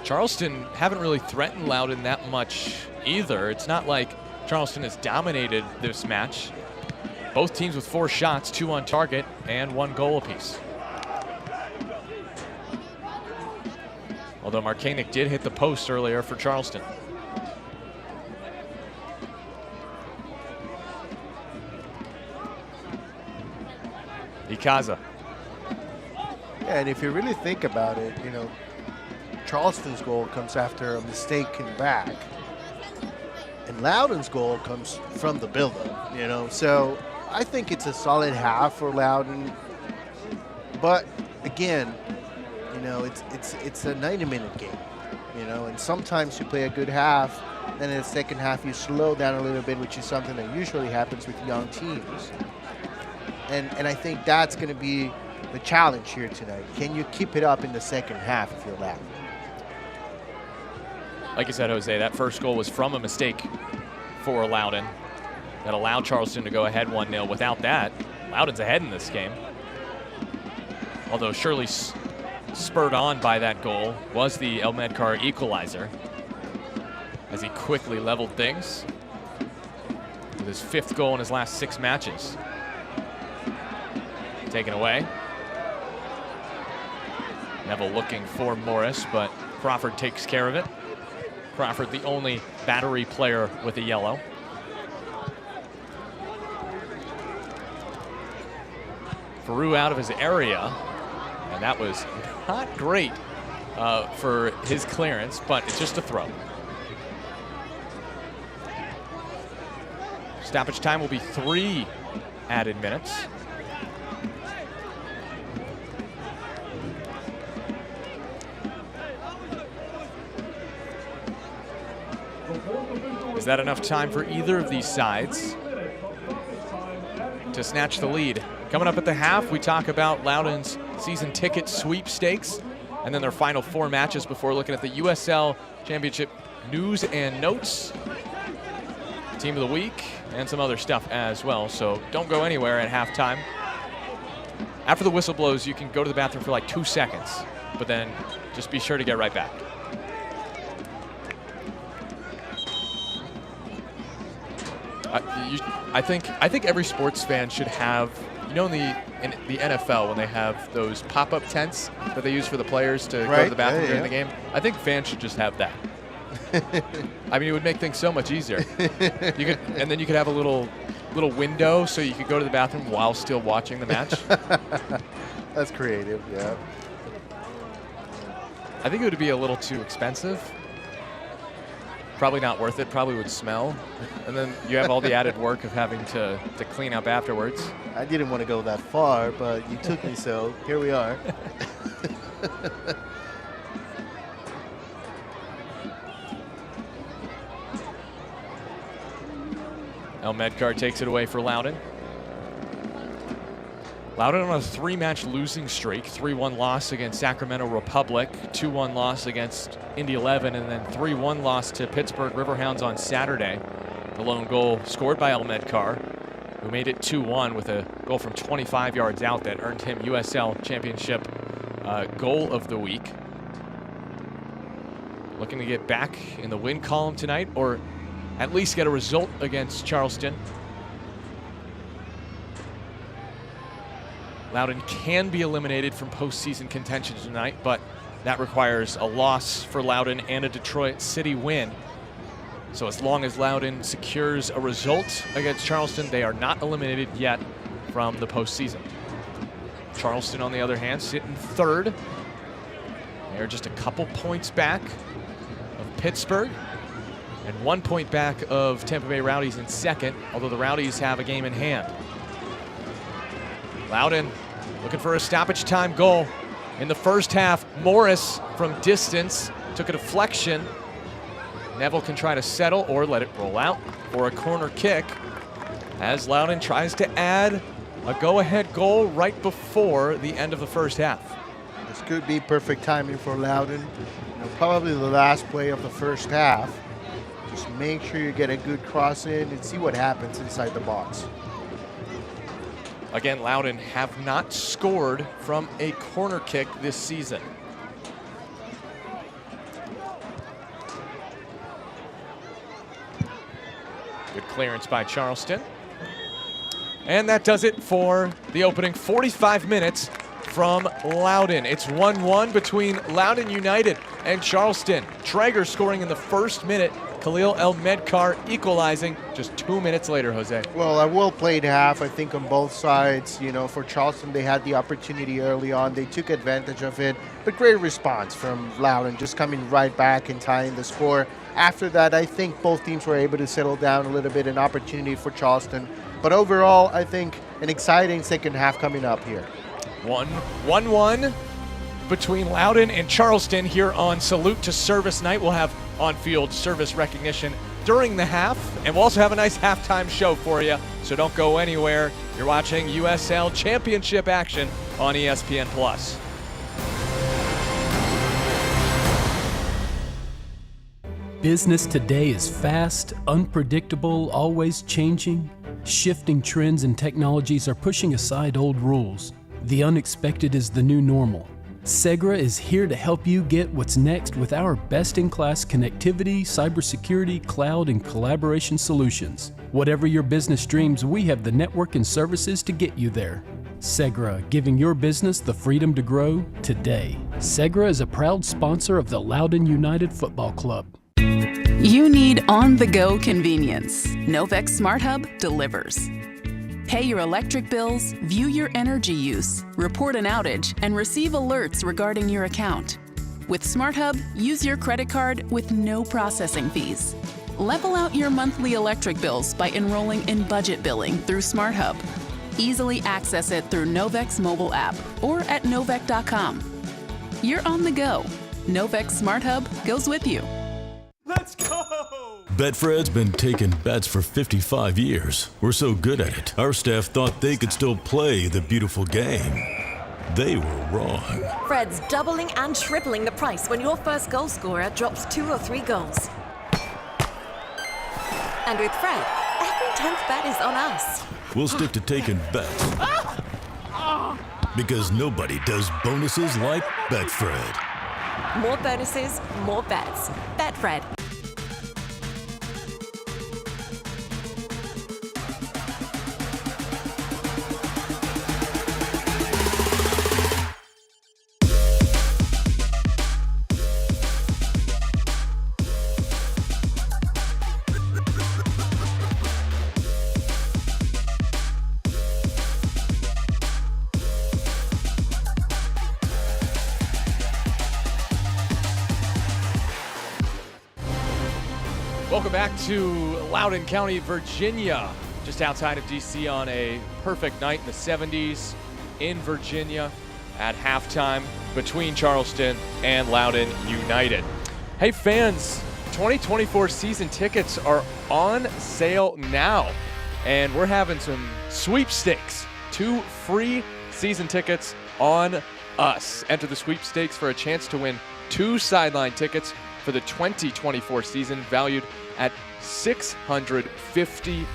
Charleston haven't really threatened Loudoun that much either. It's not like Charleston has dominated this match. Both teams with 4 shots, 2 on target, and 1 goal apiece. Although Markanik did hit the post earlier for Charleston. Ikaza. Yeah, and if you really think about it, you know, Charleston's goal comes after a mistake in the back, and Loudoun's goal comes from the build-up, you know. So I think it's a solid half for Loudoun. But again, you know, it's a 90-minute game, you know, and sometimes you play a good half, then in the second half you slow down a little bit, which is something that usually happens with young teams. And I think that's going to be the challenge here tonight. Can you keep it up in the second half if you're Loudoun? Like you said, Jose, that first goal was from a mistake for Loudoun that allowed Charleston to go ahead 1-0. Without that, Loudoun's ahead in this game. Although surely spurred on by that goal was the Elmedkar equalizer as he quickly leveled things. with his 5th goal in his last 6 matches. Taken away. Neville looking for Morris, but Crawford takes care of it. Crawford, the only Battery player with a yellow. Faroux out of his area, and that was not great for his clearance, but it's just a throw. Stoppage time will be 3 added minutes. Is that enough time for either of these sides to snatch the lead? Coming up at the half, we talk about Loudoun's season ticket sweepstakes and then their final 4 matches before looking at the USL Championship news and notes, team of the week, and some other stuff as well. So don't go anywhere at halftime. After the whistle blows, you can go to the bathroom for like 2 seconds, but then just be sure to get right back. I think every sports fan should have, you know, in the NFL when they have those pop-up tents that they use for the players to go to the bathroom during the game. I think fans should just have that. I mean, it would make things so much easier. And then you could have a little window so you could go to the bathroom while still watching the match. That's creative, yeah. I think it would be a little too expensive. Probably not worth it, probably would smell. And then you have all the added work of having to clean up afterwards. I didn't want to go that far, but you took me, so here we are. El Medcar takes it away for Loudoun. Loudoun on a 3-match losing streak, 3-1 loss against Sacramento Republic, 2-1 loss against Indy 11, and then 3-1 loss to Pittsburgh Riverhounds on Saturday. The lone goal scored by El Medcar, who made it 2-1 with a goal from 25 yards out that earned him USL Championship goal of the week. Looking to get back in the win column tonight, or at least get a result against Charleston. Loudoun can be eliminated from postseason contention tonight, but that requires a loss for Loudoun and a Detroit City win. So as long as Loudoun secures a result against Charleston, they are not eliminated yet from the postseason. Charleston, on the other hand, sitting 3rd. They're just a couple points back of Pittsburgh and 1 point back of Tampa Bay Rowdies in 2nd, although the Rowdies have a game in hand. Loudoun looking for a stoppage time goal. In the first half, Morris from distance took a deflection. Neville can try to settle or let it roll out for a corner kick as Loudoun tries to add a go-ahead goal right before the end of the first half. This could be perfect timing for Loudoun. You know, probably the last play of the first half. Just make sure you get a good cross in and see what happens inside the box. Again, Loudoun have not scored from a corner kick this season. Good clearance by Charleston. And that does it for the opening 45 minutes from Loudoun. It's 1-1 between Loudoun United and Charleston. Traeger scoring in the first minute. Khalil El Medcar equalizing just 2 minutes later, Jose. Well, a well-played half, I think, on both sides. You know, for Charleston, they had the opportunity early on. They took advantage of it, but great response from Loudoun, just coming right back and tying the score. After that, I think both teams were able to settle down a little bit, an opportunity for Charleston. But overall, I think an exciting second half coming up here. 1-1 between Loudoun and Charleston here on Salute to Service Night. We'll have on-field service recognition during the half, and we'll also have a nice halftime show for you, so don't go anywhere. You're watching USL Championship action on ESPN+. Business today is fast, unpredictable, always changing. Shifting trends and technologies are pushing aside old rules. The unexpected is the new normal. Segra is here to help you get what's next with our best-in-class connectivity, cybersecurity, cloud, and collaboration solutions. Whatever your business dreams, we have the network and services to get you there. Segra, giving your business the freedom to grow today. Segra is a proud sponsor of the Loudoun United Football Club. You need on-the-go convenience. Novex Smart Hub delivers. Pay your electric bills, view your energy use, report an outage, and receive alerts regarding your account. With Smart Hub, use your credit card with no processing fees. Level out your monthly electric bills by enrolling in budget billing through Smart Hub. Easily access it through Novex mobile app or at novec.com. You're on the go. Novex Smart Hub goes with you. Let's go! Betfred's been taking bets for 55 years. We're so good at it, our staff thought they could still play the beautiful game. They were wrong. Fred's doubling and tripling the price when your first goal scorer drops 2 or 3 goals. And with Fred, every 10th bet is on us. We'll stick to taking bets. Because nobody does bonuses like Betfred. More bonuses, more bets. Betfred. Welcome back to Loudoun County, Virginia, just outside of DC on a perfect night in the 70s in Virginia at halftime between Charleston and Loudoun United. Hey fans, 2024 season tickets are on sale now, and we're having some sweepstakes. 2 free season tickets on us. Enter the sweepstakes for a chance to win 2 sideline tickets for the 2024 season, valued at $650.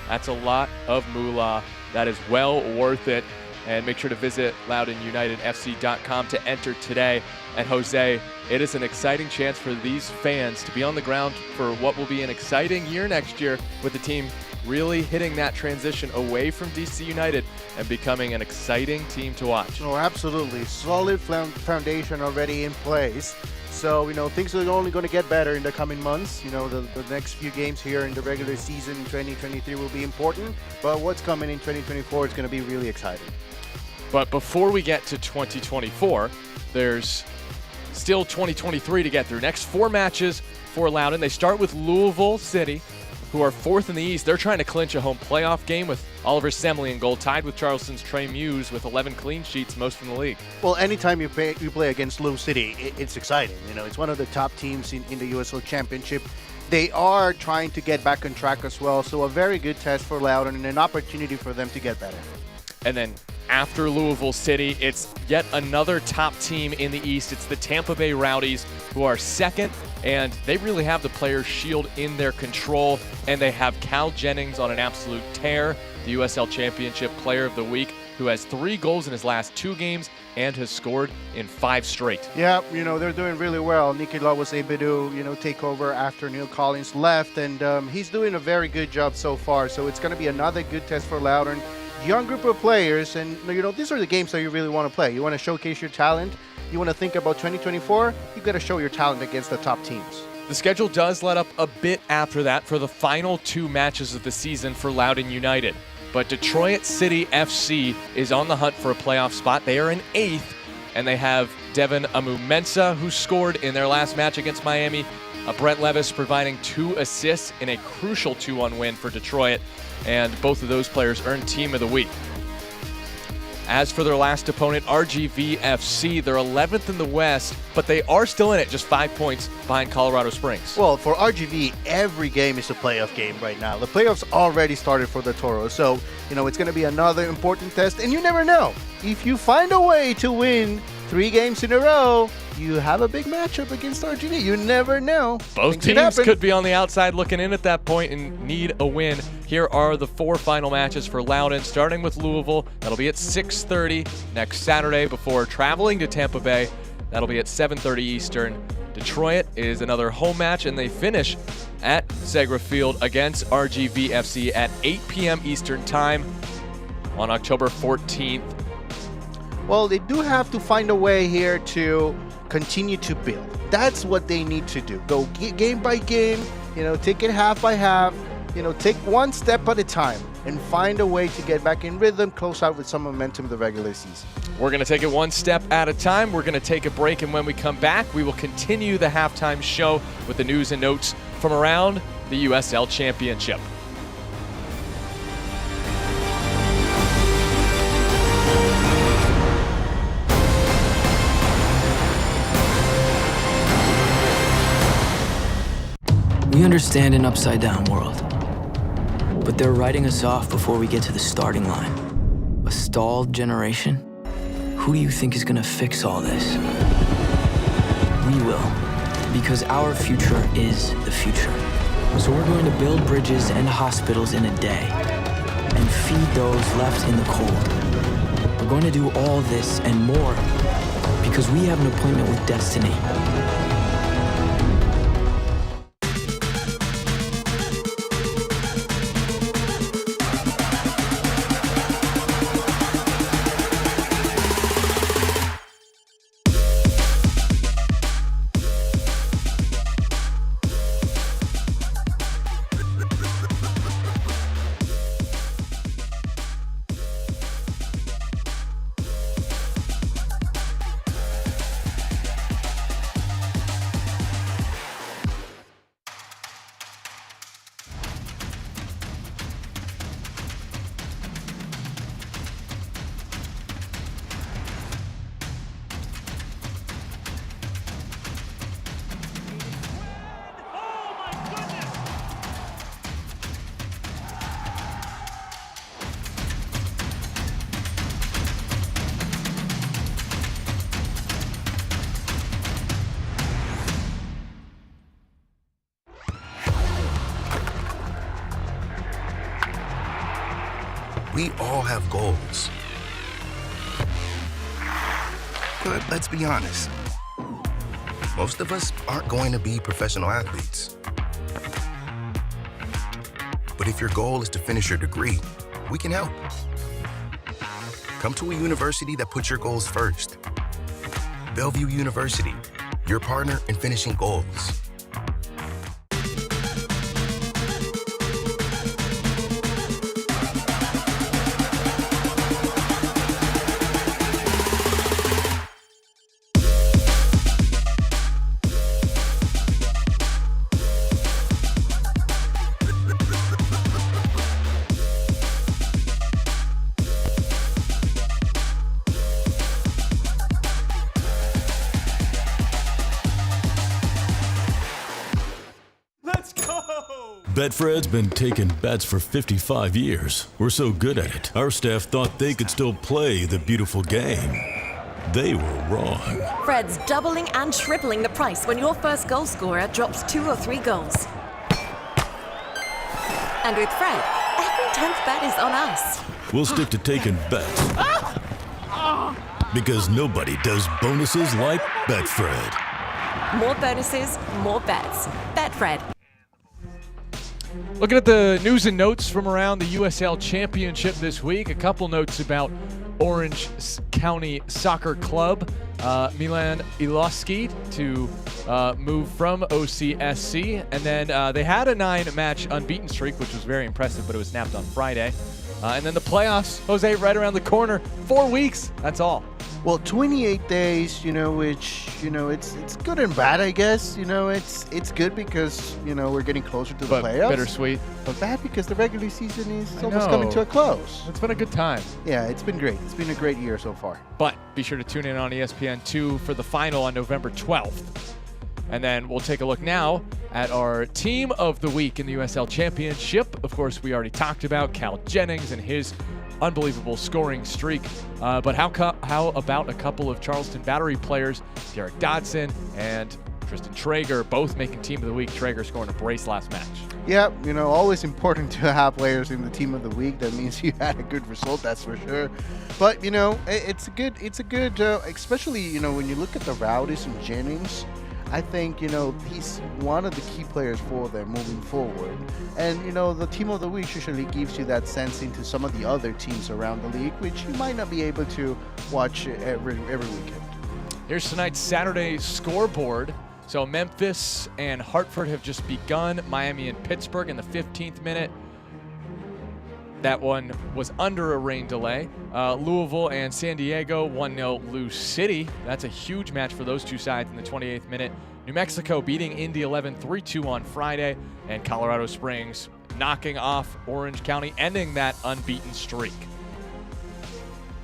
That's a lot of moolah. That is well worth it. And make sure to visit LoudounUnitedFC.com to enter today. And Jose, it is an exciting chance for these fans to be on the ground for what will be an exciting year next year, with the team really hitting that transition away from DC United and becoming an exciting team to watch. Oh, absolutely. Solid foundation already in place. So, things are only going to get better in the coming months. The next few games here in the regular season in 2023 will be important. But what's coming in 2024 is going to be really exciting. But before we get to 2024, there's still 2023 to get through. Next 4 matches for Loudoun. They start with Louisville City, who are 4th in the East. They're trying to clinch a home playoff game with Oliver Semley in goal, tied with Charleston's Trey Muse with 11 clean sheets, most in the league. Well, anytime you play against Louisville City, it's exciting. It's one of the top teams in the USL Championship. They are trying to get back on track as well, so a very good test for Loudoun and an opportunity for them to get better. And then after Louisville City, it's yet another top team in the East. It's the Tampa Bay Rowdies, who are 2nd, and they really have the Players' Shield in their control, and they have Cal Jennings on an absolute tear, the USL Championship Player of the Week, who has 3 goals in his last 2 games and has scored in 5 straight. Yeah, they're doing really well. Nicky Law was able to, take over after Neil Collins left, and he's doing a very good job so far. So it's going to be another good test for Loudoun. Young group of players, and these are the games that you really want to play. You want to showcase your talent. You want to think about 2024. You got to show your talent against the top teams. The schedule does let up a bit after that for the final 2 matches of the season for Loudoun United. But Detroit City FC is on the hunt for a playoff spot. They are in 8th, and they have Devin Amumensa, who scored in their last match against Miami. Brent Levis providing 2 assists in a crucial 2-1 win for Detroit, and both of those players earned Team of the Week. As for their last opponent, RGV FC, they're 11th in the West, but they are still in it, just 5 points behind Colorado Springs. Well, for RGV, every game is a playoff game right now. The playoffs already started for the Toros, so, it's going to be another important test, and you never know. If you find a way to win 3 games in a row, you have a big matchup against Argentina. You never know. Both teams could be on the outside looking in at that point and need a win. Here are the 4 final matches for Loudoun, starting with Louisville. That'll be at 6:30 next Saturday before traveling to Tampa Bay. That'll be at 7:30 Eastern. Detroit is another home match, and they finish at Segra Field against RGVFC at 8 p.m. Eastern Time on October 14th. Well, they do have to find a way here to continue to build. That's what they need to do. Go game by game, take it half by half, take one step at a time and find a way to get back in rhythm, close out with some momentum of the regular season. We're going to take it one step at a time. We're going to take a break, and when we come back, we will continue the halftime show with the news and notes from around the USL Championship. We understand an upside-down world, but they're writing us off before we get to the starting line. A stalled generation? Who do you think is gonna fix all this? We will, because our future is the future. So we're going to build bridges and hospitals in a day, and feed those left in the cold. We're going to do all this and more, because we have an appointment with destiny. We all have goals. But let's be honest. Most of us aren't going to be professional athletes. But if your goal is to finish your degree, we can help. Come to a university that puts your goals first. Bellevue University, your partner in finishing goals. Betfred's been taking bets for 55 years. We're so good at it, our staff thought they could still play the beautiful game. They were wrong. Fred's doubling and tripling the price when your first goal scorer drops 2 or 3 goals. And with Fred, every 10th bet is on us. We'll stick to taking bets. Because nobody does bonuses like Betfred. More bonuses, more bets. Betfred. Looking at the news and notes from around the USL Championship this week, a couple notes about Orange County Soccer Club. Milan Iloski to move from OCSC. And then they had a 9-match unbeaten streak, which was very impressive, but it was snapped on Friday. And then the playoffs, Jose, right around the corner. 4 weeks, that's all. Well, 28 days, which, it's good and bad, I guess. It's good because, we're getting closer to the playoffs. Bittersweet. But bad because the regular season is almost coming to a close. It's been a good time. Yeah, it's been great. It's been a great year so far. But be sure to tune in on ESPN2 for the final on November 12th. And then we'll take a look now at our team of the week in the USL Championship. Of course, we already talked about Cal Jennings and his unbelievable scoring streak. But how about a couple of Charleston Battery players, Derek Dodson and Tristan Traeger, both making Team of the Week. Traeger scoring a brace last match. Yeah, always important to have players in the Team of the Week. That means you had a good result, that's for sure. But it's a good, especially when you look at the Rowdies and Jennings. I think he's one of the key players for them moving forward. And the Team of the Week usually gives you that sense into some of the other teams around the league, which you might not be able to watch every weekend. Here's tonight's Saturday scoreboard. So Memphis and Hartford have just begun. Miami and Pittsburgh in the 15th minute. That one was under a rain delay. Louisville and San Diego, 1-0 Lou City. That's a huge match for those two sides in the 28th minute. New Mexico beating Indy 11 3-2 on Friday. And Colorado Springs knocking off Orange County, ending that unbeaten streak.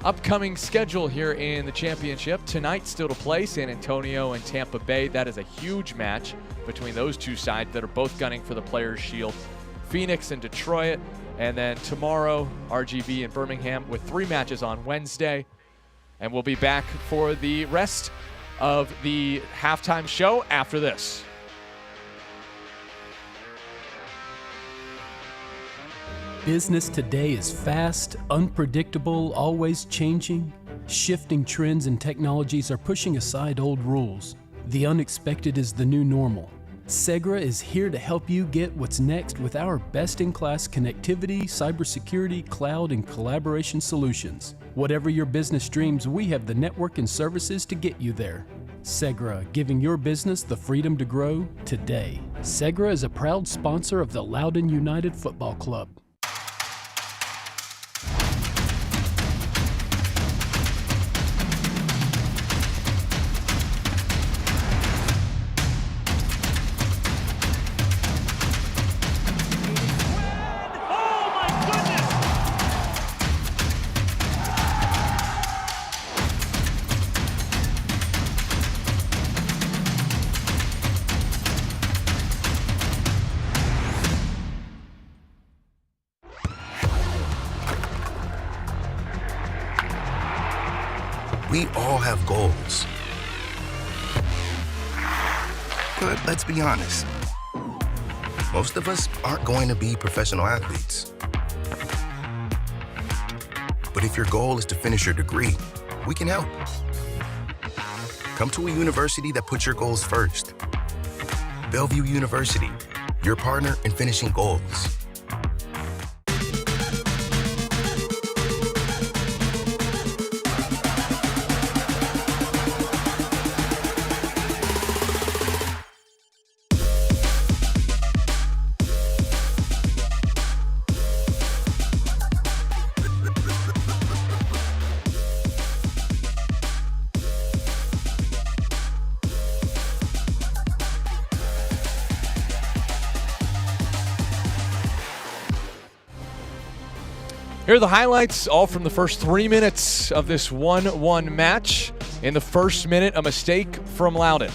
Upcoming schedule here in the championship. Tonight still to play, San Antonio and Tampa Bay. That is a huge match between those two sides that are both gunning for the Players' Shield. Phoenix and Detroit. And then tomorrow, RGV and Birmingham with 3 matches on Wednesday. And we'll be back for the rest of the halftime show after this. Business today is fast, unpredictable, always changing. Shifting trends and technologies are pushing aside old rules. The unexpected is the new normal. Segra is here to help you get what's next with our best-in-class connectivity, cybersecurity, cloud, and collaboration solutions. Whatever your business dreams, we have the network and services to get you there. Segra, giving your business the freedom to grow today. Segra is a proud sponsor of the Loudoun United Football Club. We all have goals. But let's be honest, most of us aren't going to be professional athletes. But if your goal is to finish your degree, we can help. Come to a university that puts your goals first. Bellevue University, your partner in finishing goals. Here are the highlights, all from the first 3 minutes of this 1-1 match. In the first minute, a mistake from Loudoun.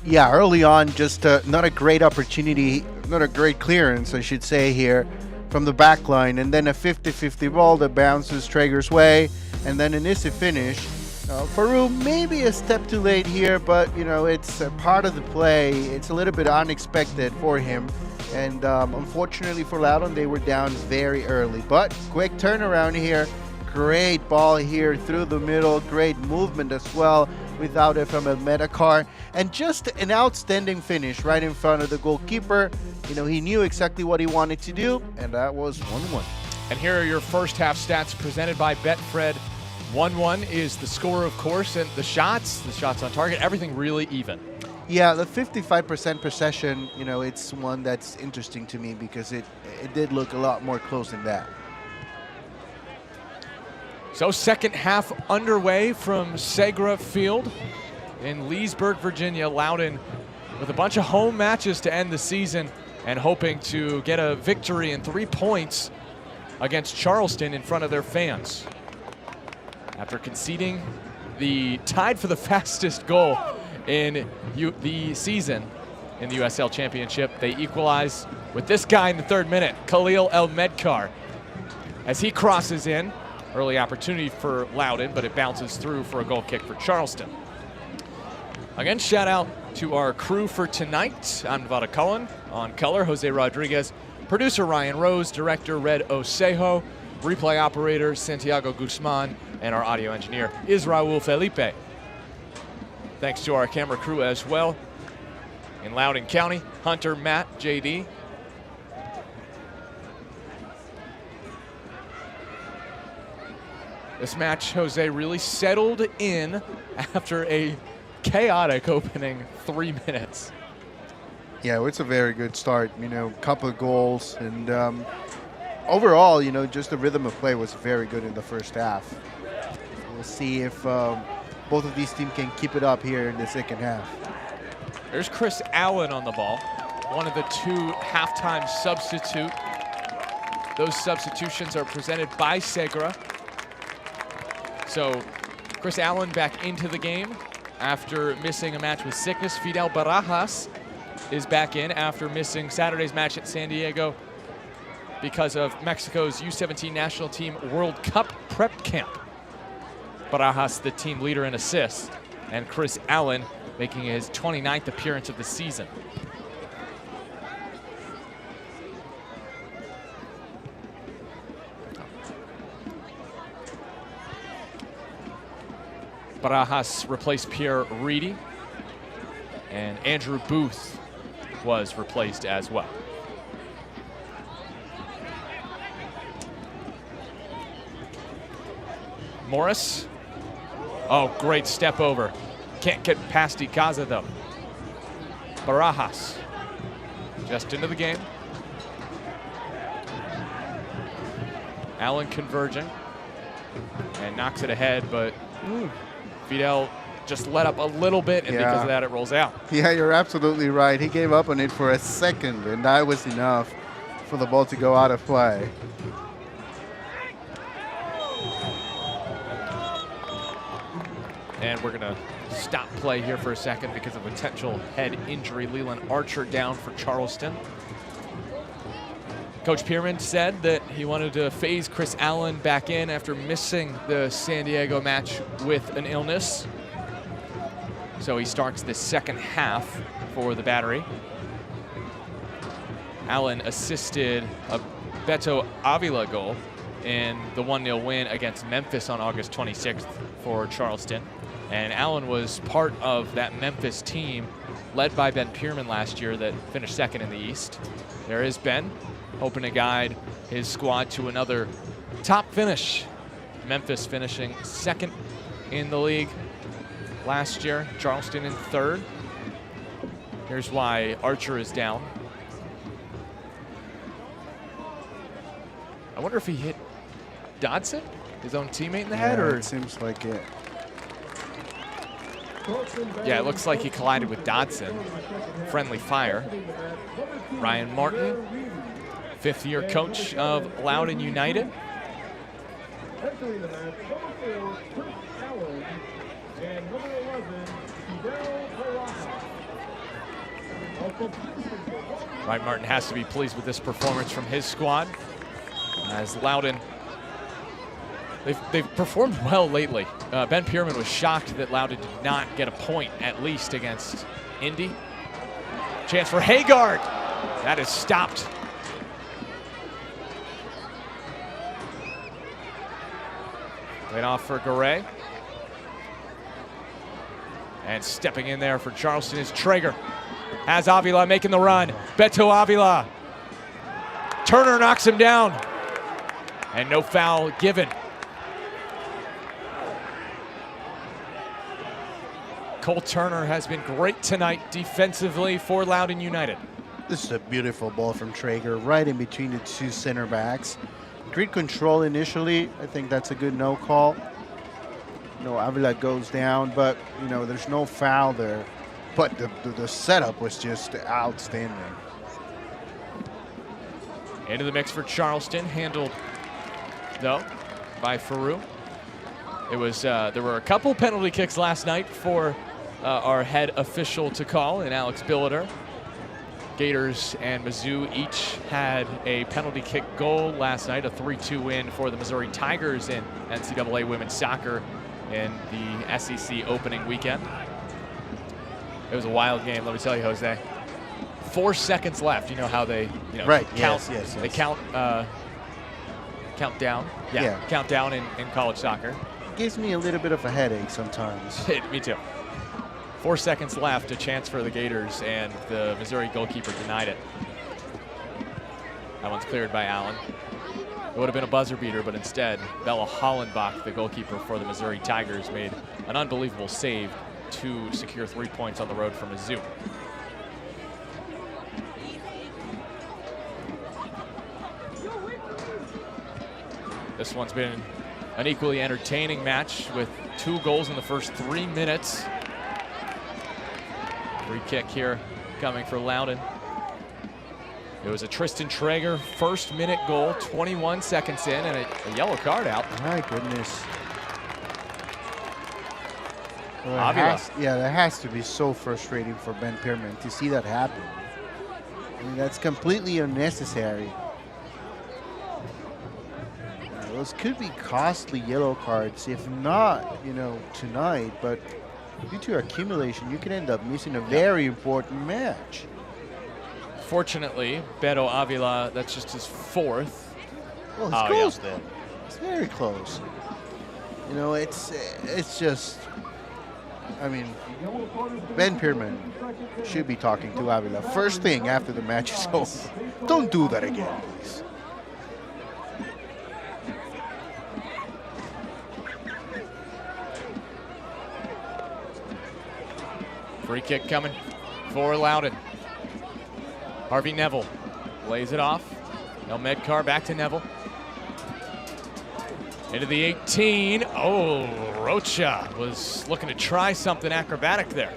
Yeah, early on, just not a great opportunity, not a great clearance, I should say here, from the back line. And then a 50-50 ball that bounces Traeger's way, and then an easy finish. Farouk maybe a step too late here, but, it's a part of the play. It's a little bit unexpected for him. And unfortunately for Loudoun, they were down very early. But quick turnaround here. Great ball here through the middle. Great movement as well without it from Medakar. And just an outstanding finish right in front of the goalkeeper. He knew exactly what he wanted to do, and that was 1-1. And here are your first half stats presented by Betfred. 1-1 is the score, of course, and the shots on target, everything really even. Yeah, the 55% possession, it's one that's interesting to me because it did look a lot more close than that. So second half underway from Segra Field in Leesburg, Virginia. Loudoun with a bunch of home matches to end the season and hoping to get a victory and 3 points against Charleston in front of their fans. After conceding the tied for the fastest goal in the season in the USL Championship, they equalize with this guy in the 3rd minute, Khalil El Medkar. as he crosses in. Early opportunity for Loudoun, but it bounces through for a goal kick for Charleston. Again, shout out to our crew for tonight. I'm Nevada Cullen. On color, Jose Rodriguez. Producer Ryan Rose. Director Red Osejo. Replay operator Santiago Guzman. And our audio engineer is Raul Felipe. Thanks to our camera crew as well. In Loudoun County, Hunter, Matt, JD. This match, Jose, really settled in after a chaotic opening 3 minutes. Yeah, it's a very good start. You know, couple of goals, and overall, you know, just the rhythm of play was very good in the first half. We'll see if both of these teams can keep it up here in the second half. There's Chris Allen on the ball, one of the 2 halftime substitute. Those substitutions are presented by Segra. So Chris Allen back into the game after missing a match with sickness. Fidel Barajas is back in after missing Saturday's match at San Diego because of Mexico's U17 national team World Cup prep camp. Barajas, the team leader in assists, and Chris Allen making his 29th appearance of the season. Barajas replaced Pierre Reedy, and Andrew Booth was replaced as well. Morris. Oh, great step over. Can't get past Icaza though. Barajas just into the game. Allen converging and knocks it ahead, but Fidel just let up a little bit, and because of that, it rolls out. Yeah, you're absolutely right. He gave up on it for a second, and that was enough for the ball to go out of play. And we're going to stop play here for a second because of potential head injury. Leland Archer down for Charleston. Coach Pierman said that he wanted to phase Chris Allen back in after missing the San Diego match with an illness. So he starts the second half for the Battery. Allen assisted a Beto Avila goal in the 1-0 win against Memphis on August 26th for Charleston. And Allen was part of that Memphis team led by Ben Pierman last year that finished second in the East. There is Ben, hoping to guide his squad to another top finish. Memphis finishing second in the league last year, Charleston in third. Here's why Archer is down. I wonder if he hit Dodson, his own teammate, in the head, or it seems like it. Yeah, it looks like he collided with Dodson. Friendly fire. Ryan Martin, fifth-year coach of Loudoun United. Ryan Martin has to be pleased with this performance from his squad, as Loudoun, they've performed well lately. Ben Pierman was shocked that Loudoun did not get a point, at least against Indy. Chance for Haggard. That is stopped. Laid off for Garay. And stepping in there for Charleston is Traeger. Has Avila making the run. Beto Avila. Turner knocks him down. And no foul given. Cole Turner has been great tonight defensively for Loudoun United. This is a beautiful ball from Traeger, right in between the 2 center backs. Great control initially. I think that's a good no call. No, Avila goes down, but you know, there's no foul there. But the setup was just outstanding. Into the mix for Charleston, handled though by Faroux. It was there were a couple penalty kicks last night for our head official to call, in Alex Billiter. Gators and Mizzou each had a penalty kick goal last night, a 3-2 win for the Missouri Tigers in NCAA women's soccer in the SEC opening weekend. It was a wild game, let me tell you, Jose. 4 seconds left. You know how they, count. Yes. They count down. Yeah, count down in college soccer. Gives me a little bit of a headache sometimes. Me too. 4 seconds left, a chance for the Gators, and the Missouri goalkeeper denied it. That one's cleared by Allen. It would have been a buzzer beater, but instead, Bella Hollenbach, the goalkeeper for the Missouri Tigers, made an unbelievable save to secure 3 points on the road for Mizzou. This one's been an equally entertaining match with 2 goals in the first 3 minutes. Free kick here coming for Loudoun. It was a Tristan Traeger first-minute goal, 21 seconds in, and a yellow card out. My goodness. Well, that has to be so frustrating for Ben Pierman to see that happen. I mean, that's completely unnecessary. Those could be costly yellow cards, if not, tonight, but due to accumulation, you can end up missing a very important match. Fortunately, Beto Avila, that's just his 4th. Well, it's close then. It's very close. It's just, I mean, Ben Pierman should be talking to Avila first thing after the match is over. Don't do that again, please. Free kick coming for Loudoun. Harvey Neville lays it off. El Medcar back to Neville. Into the 18. Oh, Rocha was looking to try something acrobatic there.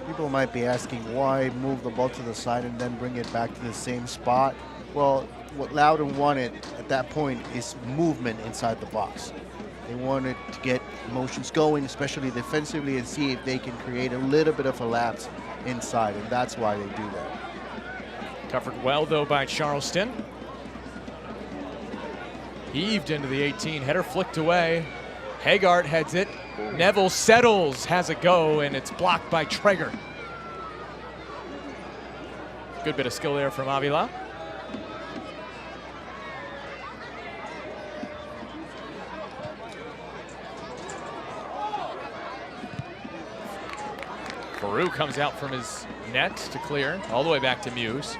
People might be asking why move the ball to the side and then bring it back to the same spot. Well, what Loudoun wanted at that point is movement inside the box. They wanted to get motions going, especially defensively, and see if they can create a little bit of a lapse inside, and that's why they do that. Covered well, though, by Charleston. Heaved into the 18, header flicked away. Haggart heads it. Neville settles, has a go, and it's blocked by Traeger. Good bit of skill there from Avila. Baru comes out from his net to clear, all the way back to Muse.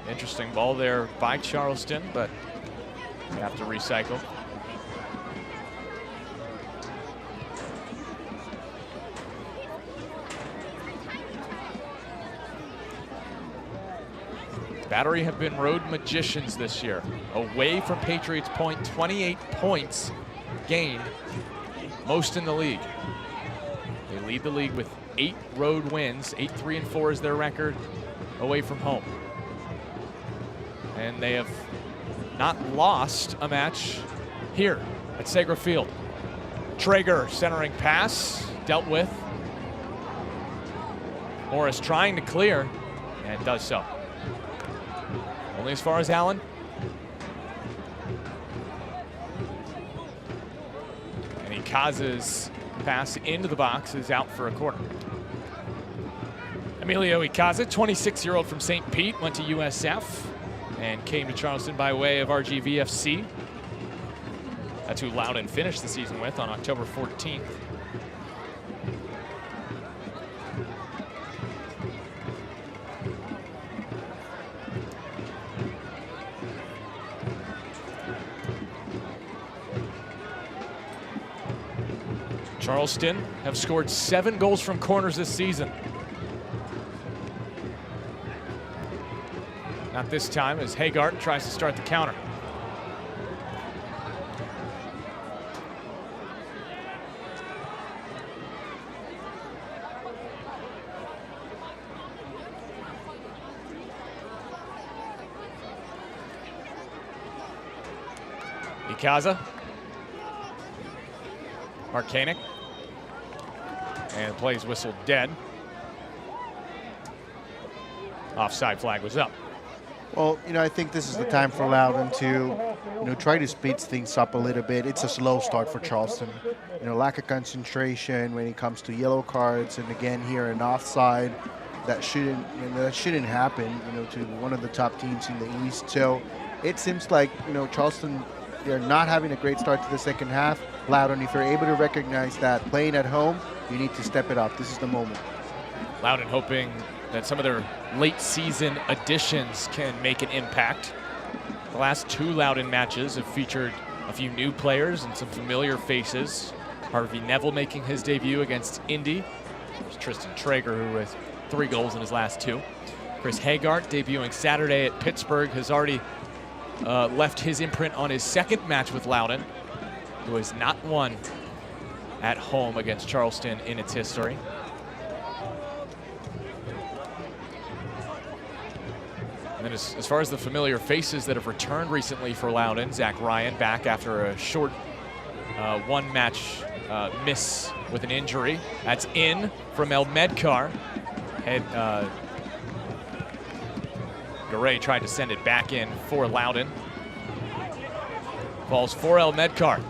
Interesting ball there by Charleston, but they have to recycle. Battery have been road magicians this year. Away from Patriots Point, 28 points gained, most in the league. They lead the league with 8 road wins. 8-3-4 is their record away from home. And they have not lost a match here at Segra Field. Traeger centering pass, dealt with. Morris trying to clear, and does so. Only as far as Allen. And Ikaza's pass into the box is out for a corner. Emilio Ikaza, 26-year-old from St. Pete, went to USF and came to Charleston by way of RGVFC. That's who Loudoun finished the season with on October 14th. Charleston have scored 7 goals from corners this season. Not this time, as Haggart tries to start the counter. Ikaza. Markanek. And the play's whistled dead. Offside flag was up. Well, I think this is the time for Loudoun to, try to speed things up a little bit. It's a slow start for Charleston. Lack of concentration when it comes to yellow cards, and again here an offside that shouldn't happen, to one of the top teams in the East. So it seems like, Charleston, they're not having a great start to the second half. Loudoun, if you're able to recognize that playing at home, you need to step it up. This is the moment. Loudoun hoping that some of their late season additions can make an impact. The last 2 Loudoun matches have featured a few new players and some familiar faces. Harvey Neville making his debut against Indy. There's Tristan Traeger, who has 3 goals in his last 2. Chris Hagart, debuting Saturday at Pittsburgh, has already left his imprint on his second match with Loudoun, who has not won at home against Charleston in its history. And then as far as the familiar faces that have returned recently for Loudoun, Zach Ryan back after a short 1-match miss with an injury. That's in from El Medkar. Garay tried to send it back in for Loudoun. Falls for El Medkar.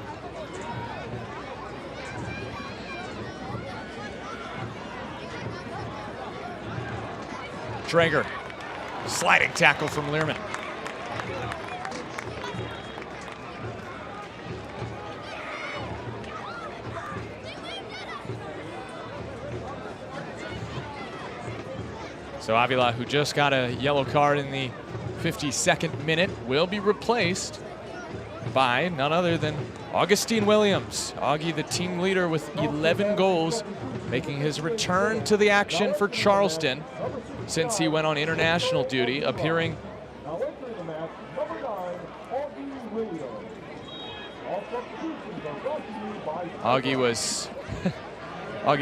Traeger. Sliding tackle from Learman. So Avila, who just got a yellow card in the 52nd minute, will be replaced by none other than Augustine Williams. Augie, the team leader with 11 goals, making his return to the action for Charleston since he went on international duty, appearing Augie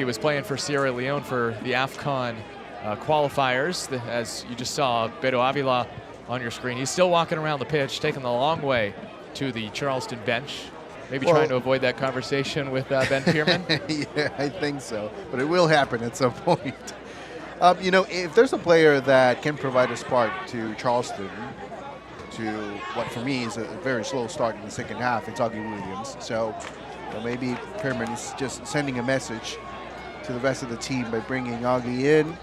was playing for Sierra Leone for the AFCON qualifiers. As you just saw Beto Avila on your screen, he's still walking around the pitch, taking the long way to the Charleston bench. Maybe trying to avoid that conversation with Ben Pierman. Yeah, I think so, but it will happen at some point. If there's a player that can provide a spark to Charleston to what for me is a very slow start in the second half, it's Augie Williams. So maybe Pierman is just sending a message to the rest of the team by bringing Augie in,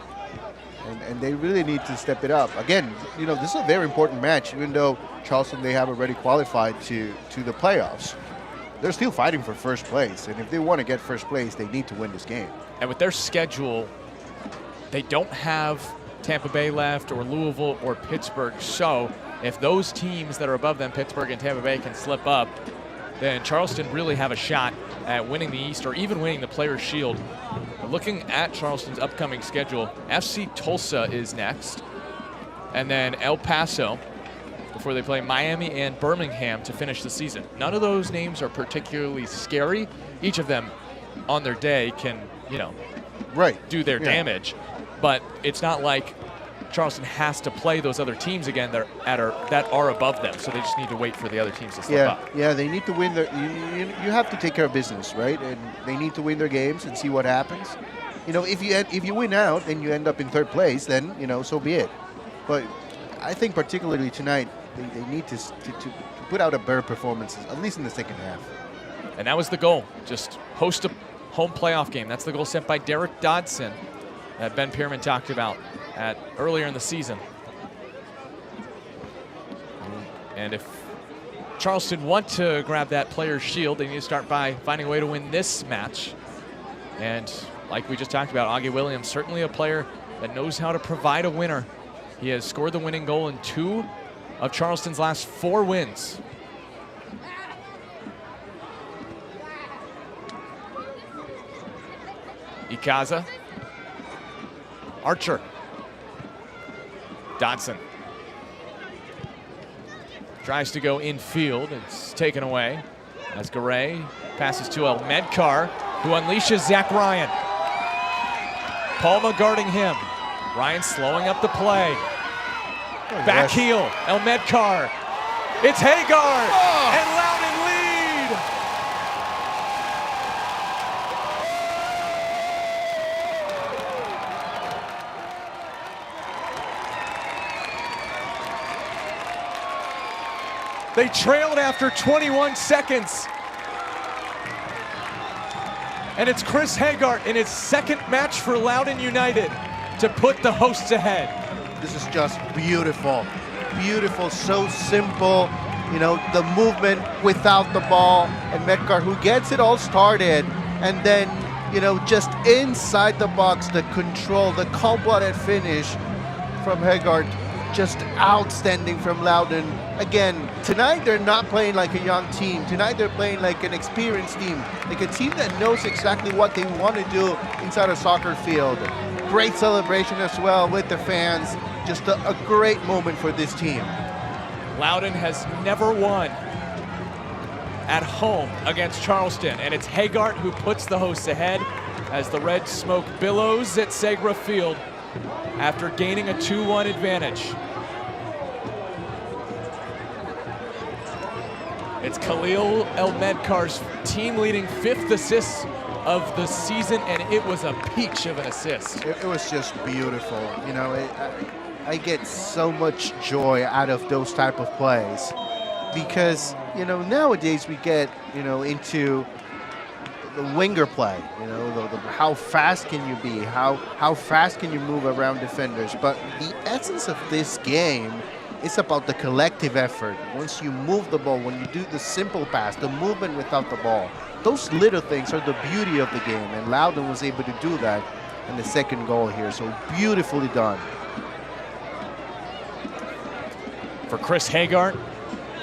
and they really need to step it up. Again, this is a very important match, even though Charleston, they have already qualified to the playoffs. They're still fighting for first place, and if they want to get first place, they need to win this game. And with their schedule, they don't have Tampa Bay left, or Louisville, or Pittsburgh. So if those teams that are above them, Pittsburgh and Tampa Bay, can slip up, then Charleston really have a shot at winning the East or even winning the Players' Shield. But looking at Charleston's upcoming schedule, FC Tulsa is next, and then El Paso, before they play Miami and Birmingham to finish the season. None of those names are particularly scary. Each of them on their day can, do their damage. But it's not like Charleston has to play those other teams again that are above them. So they just need to wait for the other teams to slip up. Yeah, they need to win their. You have to take care of business, right? And they need to win their games and see what happens. If you win out and you end up in third place, then so be it. But I think particularly tonight, they need to put out a better performance, at least in the second half. And that was the goal. Just host a home playoff game. That's the goal sent by Derek Dodson that Ben Pierman talked about earlier in the season. And if Charleston want to grab that Players' Shield, they need to start by finding a way to win this match. And like we just talked about, Augie Williams, certainly a player that knows how to provide a winner. He has scored the winning goal in 2 of Charleston's last 4 wins. Ikaza. Archer. Dodson. Tries to go infield. It's taken away as Garay passes to El Medkar, who unleashes Zach Ryan. Palma guarding him. Ryan slowing up the play. Back heel, El Medkar. It's Hagard, and Loudoun lead. They trailed after 21 seconds. And it's Chris Hagart in his second match for Loudoun United to put the hosts ahead. This is just beautiful. Beautiful, so simple. You know, the movement without the ball, and Metcalf, who gets it all started, and then, you know, just inside the box, the control, the cold-blooded finish from Hagart, just outstanding from Loudoun. Again, tonight they're not playing like a young team. Tonight they're playing like an experienced team, like a team that knows exactly what they want to do inside a soccer field. Great celebration as well with the fans. Just a great moment for this team. Loudoun has never won at home against Charleston, and it's Hagart who puts the hosts ahead as the red smoke billows at Segra Field after gaining a 2-1 advantage. It's Khalil El-Medkar's team-leading 5th assist of the season, and it was a peach of an assist. It was just beautiful. You know, I get so much joy out of those type of plays because, you know, nowadays we get, you know, into the winger play, you know, how fast can you be, how fast can you move around defenders. But the essence of this game is about the collective effort. Once you move the ball, when you do the simple pass, the movement without the ball, those little things are the beauty of the game, and Loudoun was able to do that in the second goal here, so beautifully done. For Chris Hagart,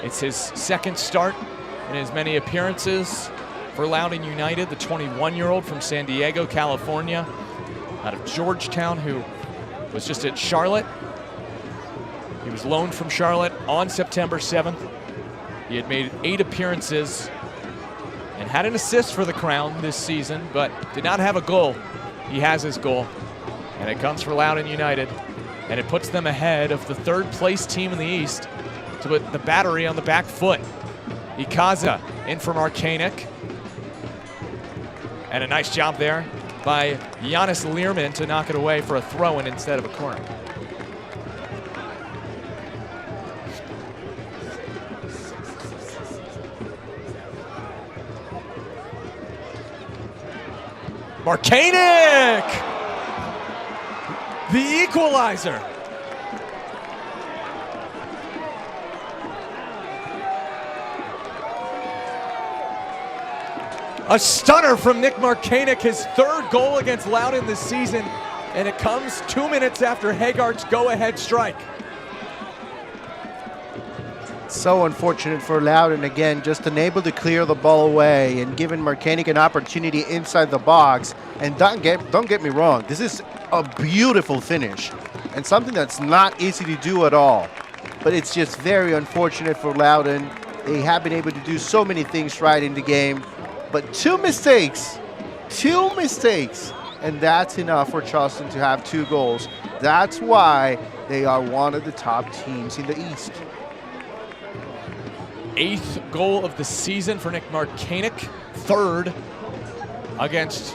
it's his second start in as many appearances for Loudoun United, the 21-year-old from San Diego, California, out of Georgetown, who was just at Charlotte. He was loaned from Charlotte on September 7th. He had made 8 appearances and had an assist for the Crown this season, but did not have a goal. He has his goal, and it comes for Loudoun United, and it puts them ahead of the 3rd place team in the East to put the Battery on the back foot. Ikaza in for Markanek. And a nice job there by Giannis Learman to knock it away for a throw-in instead of a corner. Markanek! The equalizer. A stunner from Nick Markanek, his 3rd goal against Loudoun this season, and it comes 2 minutes after Hagart's go-ahead strike. So unfortunate for Loudoun, again, just unable to clear the ball away and giving Markanek an opportunity inside the box. And don't get me wrong, this is a beautiful finish and something that's not easy to do at all. But it's just very unfortunate for Loudoun. They have been able to do so many things right in the game, but 2 mistakes, and that's enough for Charleston to have 2 goals. That's why they are one of the top teams in the East. 8th goal of the season for Nick Markanek, 3rd against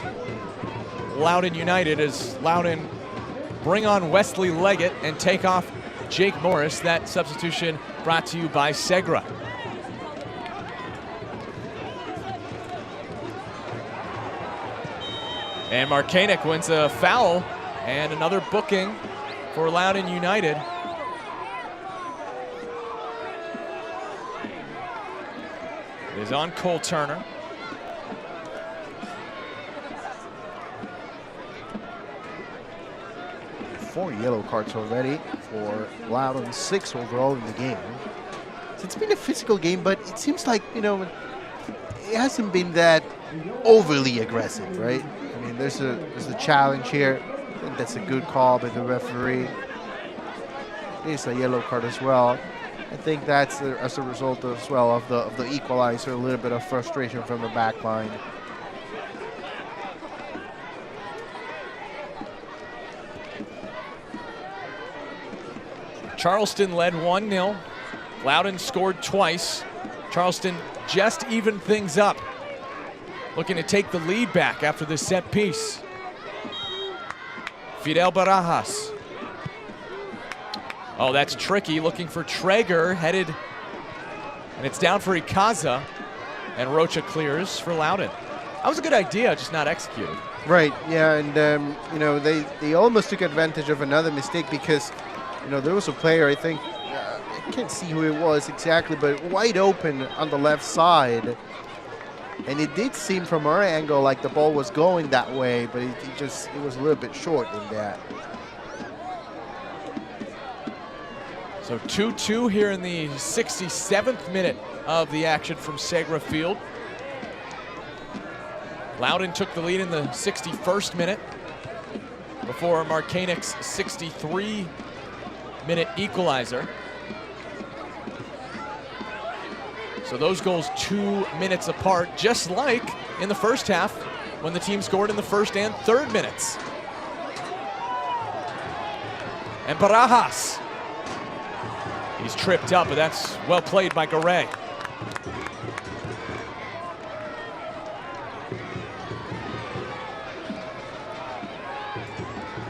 Loudoun United as Loudoun bring on Wesley Leggett and take off Jake Morris. That substitution brought to you by Segra. And Markanek wins a foul and another booking for Loudoun United. It is on Cole Turner. Four yellow cards already for Loudoun, 6 overall in the game. So it's been a physical game, but it seems like, you know, it hasn't been that overly aggressive, right? I mean, there's a challenge here. I think that's a good call by the referee. It's a yellow card as well. I think that's as a result as well of the equalizer, a little bit of frustration from the back line. Charleston led 1-0. Loudoun scored twice. Charleston just evened things up, looking to take the lead back after this set piece. Fidel Barajas. Oh, that's tricky, looking for Traeger, headed And it's down for Ikaza, and Rocha clears for Loudoun. That was a good idea, just not executed. Right, yeah, and you know, they almost took advantage of another mistake because, you know, there was a player, I think, I can't see who it was exactly, but wide open on the left side. And it did seem from our angle like the ball was going that way, but it was a little bit short in that. So 2-2 here in the 67th minute of the action from Segra Field. Loudoun took the lead in the 61st minute before Marcanic's 63-minute equalizer. So those goals 2 minutes apart, just like in the first half when the team scored in the first and third minutes. And Barajas. He's tripped up, but that's well played by Garay.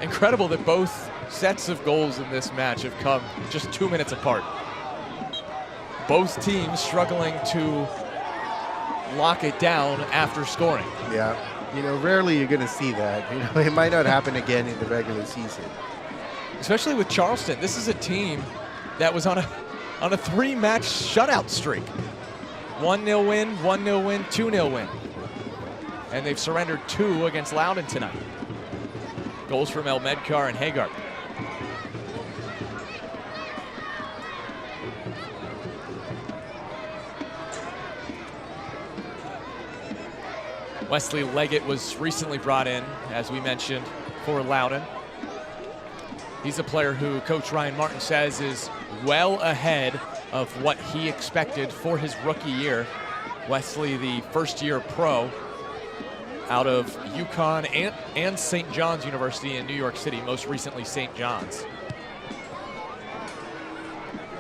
Incredible that both sets of goals in this match have come just 2 minutes apart. Both teams struggling to lock it down after scoring. Yeah, you know, rarely you're going to see that. You know, it might not happen again in the regular season. Especially with Charleston. This is a team that was on a 3-match shutout streak. 1-0 win, 1-0 win, 2-0 win. And they've surrendered 2 against Loudoun tonight. Goals from El Medkar and Haggard. Wesley Leggett was recently brought in, as we mentioned, for Loudoun. He's a player who Coach Ryan Martin says is well ahead of what he expected for his rookie year. Wesley, the first-year pro out of UConn and St. John's University in New York City, most recently St. John's.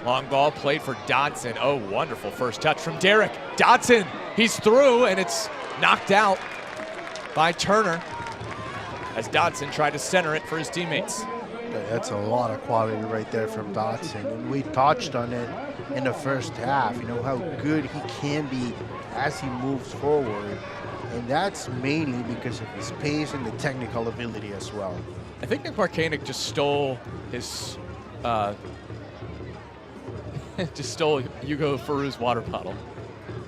Long ball played for Dodson. Oh, wonderful first touch from Derek. Dodson, he's through, and it's knocked out by Turner as Dodson tried to center it for his teammates. That's a lot of quality right there from Dodson. And we touched on it in the first half, you know, how good he can be as he moves forward. And that's mainly because of his pace and the technical ability as well. I think Nick Marcanic just stole his, Hugo Farou's water bottle.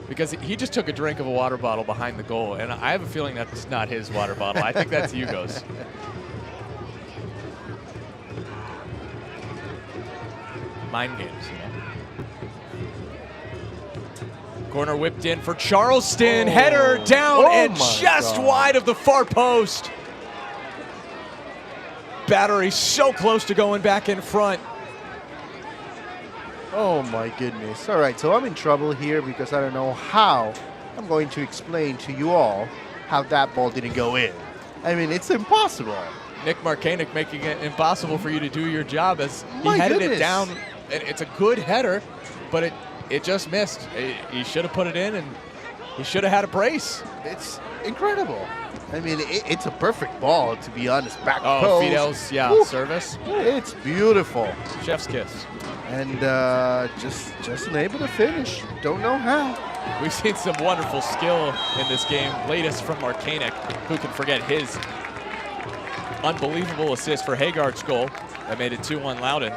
Because he just took a drink of a water bottle behind the goal, and I have a feeling that's not his water bottle. I think that's Hugo's. Mind games, you know. Corner whipped in for Charleston. Header down and just wide of the far post. Battery so close to going back in front. Oh my goodness. All right, so I'm in trouble here because I don't know how I'm going to explain to you all how that ball didn't go in. I mean, it's impossible. Nick Marcanic making it impossible for you to do your job as he headed it down. It's a good header, but it just missed. He should have put it in, and he should have had a brace. It's incredible. I mean, it's a perfect ball, to be honest. Back post. Oh, Fidel's, service. It's beautiful. Chef's kiss. And just unable to finish. Don't know how. We've seen some wonderful skill in this game. Latest from Marcanic. Who can forget his unbelievable assist for Haggard's goal that made it 2-1 Loudoun.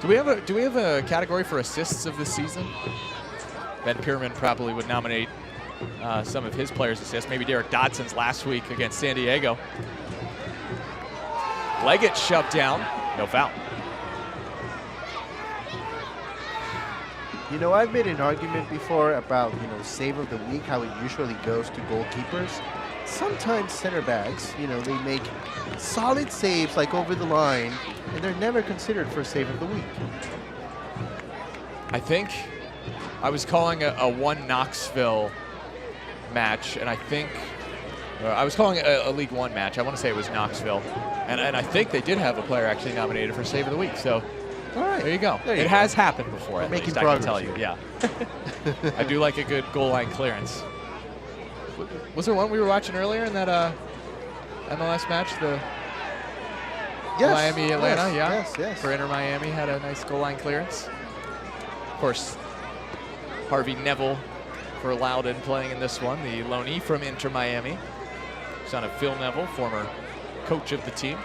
Do we have a category for assists of this season? Ben Pierman probably would nominate some of his players' assists. Maybe Derek Dodson's last week against San Diego. Leggett shoved down. No foul. You know, I've made an argument before about, save of the week, how it usually goes to goalkeepers. Sometimes center backs, they make solid saves like over the line, and they're never considered for save of the week. I think I was calling a one Knoxville match, and I think I was calling it a League One match. I want to say it was Knoxville, and I think they did have a player actually nominated for save of the week. So. All right. There you go. It has happened before, at least, I can tell you. Yeah. I do like a good goal line clearance. Was there one we were watching earlier in that MLS match? The Miami-Atlanta, yes. For Inter Miami had a nice goal line clearance. course, Harvey Neville for Loudoun playing in this one, the loanee from Inter Miami, son of Phil Neville, former coach of the team.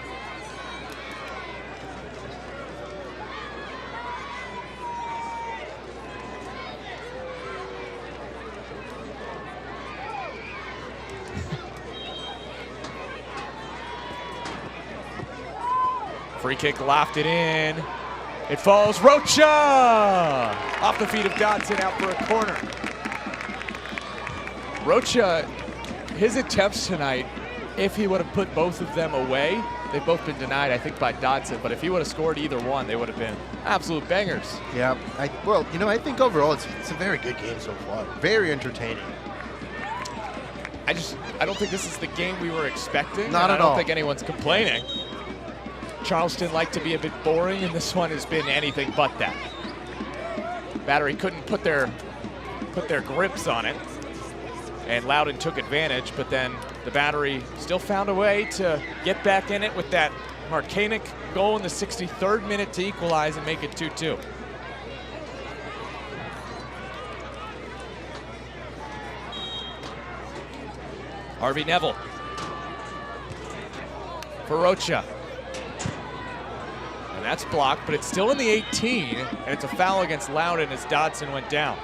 Free kick lofted in. It falls. Rocha! Off the feet of Dodson, out for a corner. Rocha, his attempts tonight, if he would have put both of them away, they've both been denied, I think, by Dodson, but if he would have scored either one, they would have been absolute bangers. Yeah, well, you know, I think overall it's a very good game so far. Very entertaining. I don't think this is the game we were expecting. Not at all. I don't think anyone's complaining. Charleston liked to be a bit boring, and this one has been anything but that. Battery couldn't put their grips on it, and Loudoun took advantage, but then the Battery still found a way to get back in it with that Marcanic goal in the 63rd minute to equalize and make it 2-2. Harvey Neville for Rocha. And that's blocked, but it's still in the 18, and it's a foul against Loudoun as Dodson went down.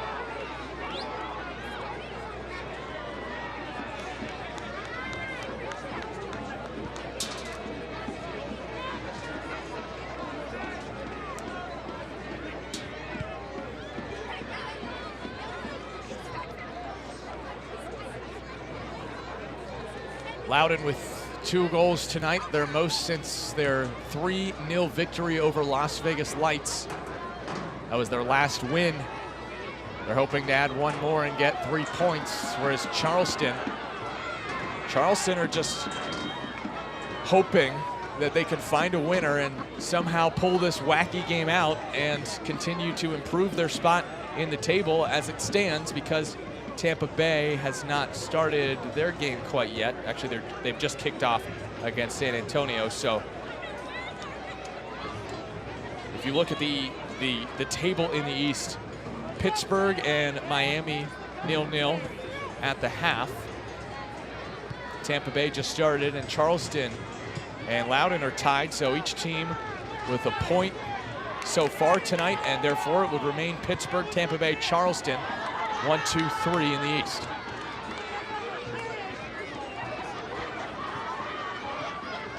Loudoun with 2 goals tonight, their most since their 3-0 victory over Las Vegas Lights. That was their last win. They're hoping to add 1 more and get 3 points, whereas Charleston are just hoping that they can find a winner and somehow pull this wacky game out and continue to improve their spot in the table as it stands, because Tampa Bay has not started their game quite yet. Actually, they've just kicked off against San Antonio. So if you look at the table in the East, Pittsburgh and Miami 0-0 at the half. Tampa Bay just started, and Charleston and Loudoun are tied, so each team with a point so far tonight, and therefore it would remain Pittsburgh, Tampa Bay, Charleston, 1, 2, 3 in the East.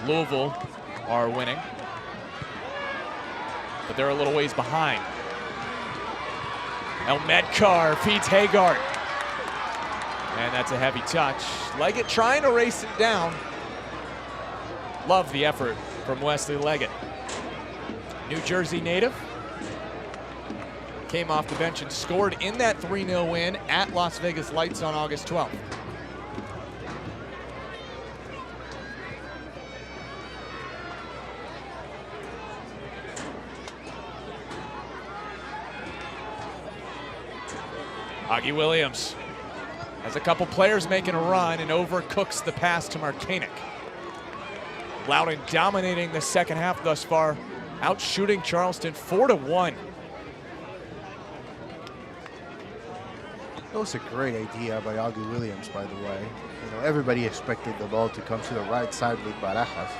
Louisville are winning, but they're a little ways behind. El Medcar feeds Haggard, and that's a heavy touch. Leggett trying to race it down. Love the effort from Wesley Leggett. New Jersey native. Came off the bench and scored in that 3-0 win at Las Vegas Lights on August 12th. Augie Williams has a couple players making a run and overcooks the pass to Marcanic. Loudoun dominating the second half thus far, outshooting Charleston 4-1. That was a great idea by Augie Williams, by the way. You know, everybody expected the ball to come to the right side with Barajas,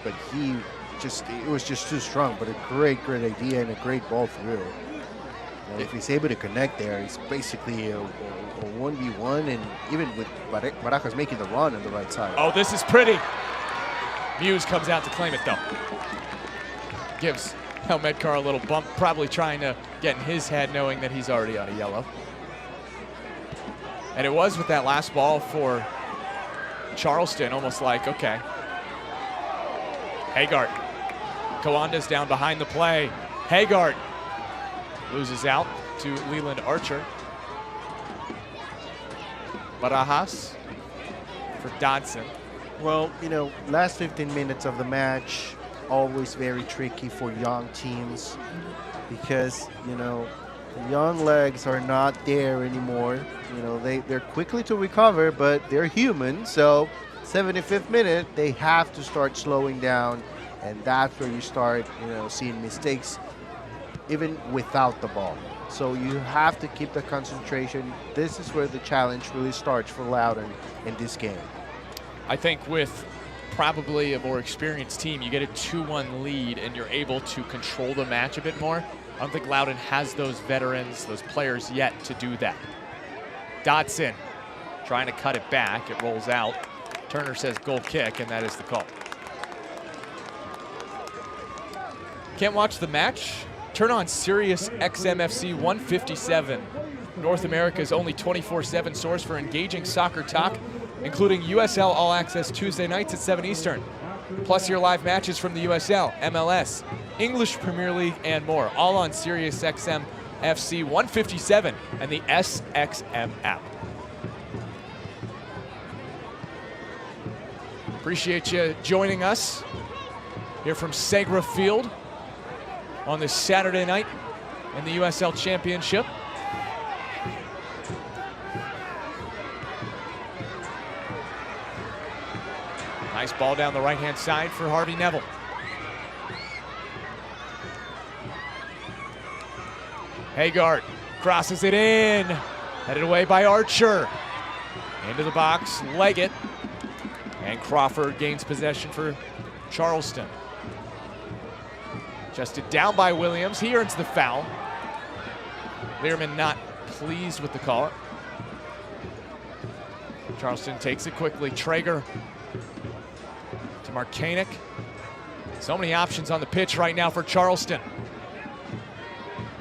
but it was just too strong. But a great idea and a great ball through. And if he's able to connect there, it's basically a 1v1, and even with Barajas making the run on the right side. Oh, this is pretty. Muse comes out to claim it, though. Gives El Medcar a little bump, probably trying to get in his head, knowing that he's already on a yellow. And it was with that last ball for Charleston, almost like, okay. Haggard. Kawanda's down behind the play. Haggard loses out to Leland Archer. Barajas for Dodson. Well, you know, last 15 minutes of the match, always very tricky for young teams because, you know, the young legs are not there anymore. You know, they're quickly to recover, but they're human. So 75th minute, they have to start slowing down, and that's where you start, you know, seeing mistakes even without the ball. So you have to keep the concentration. This is where the challenge really starts for Loudoun in this game. I think with probably a more experienced team, you get a 2-1 lead and you're able to control the match a bit more. I don't think Loudoun has those veterans, those players yet to do that. Dodson trying to cut it back. It rolls out. Turner says goal kick, and that is the call. Can't watch the match? Turn on Sirius XMFC 157, North America's only 24/7 source for engaging soccer talk, including USL All Access Tuesday nights at 7 Eastern. Plus your live matches from the USL, MLS, English Premier League, and more, all on Sirius XMFC 157 and the SXM app. Appreciate you joining us here from Segra Field on this Saturday night in the USL Championship. Nice ball down the right-hand side for Harvey Neville. Hagart crosses it in, headed away by Archer. Into the box, Leggett, and Crawford gains possession for Charleston. Adjusted down by Williams. He earns the foul. Learman not pleased with the call. Charleston takes it quickly. Traeger to Markanek. So many options on the pitch right now for Charleston.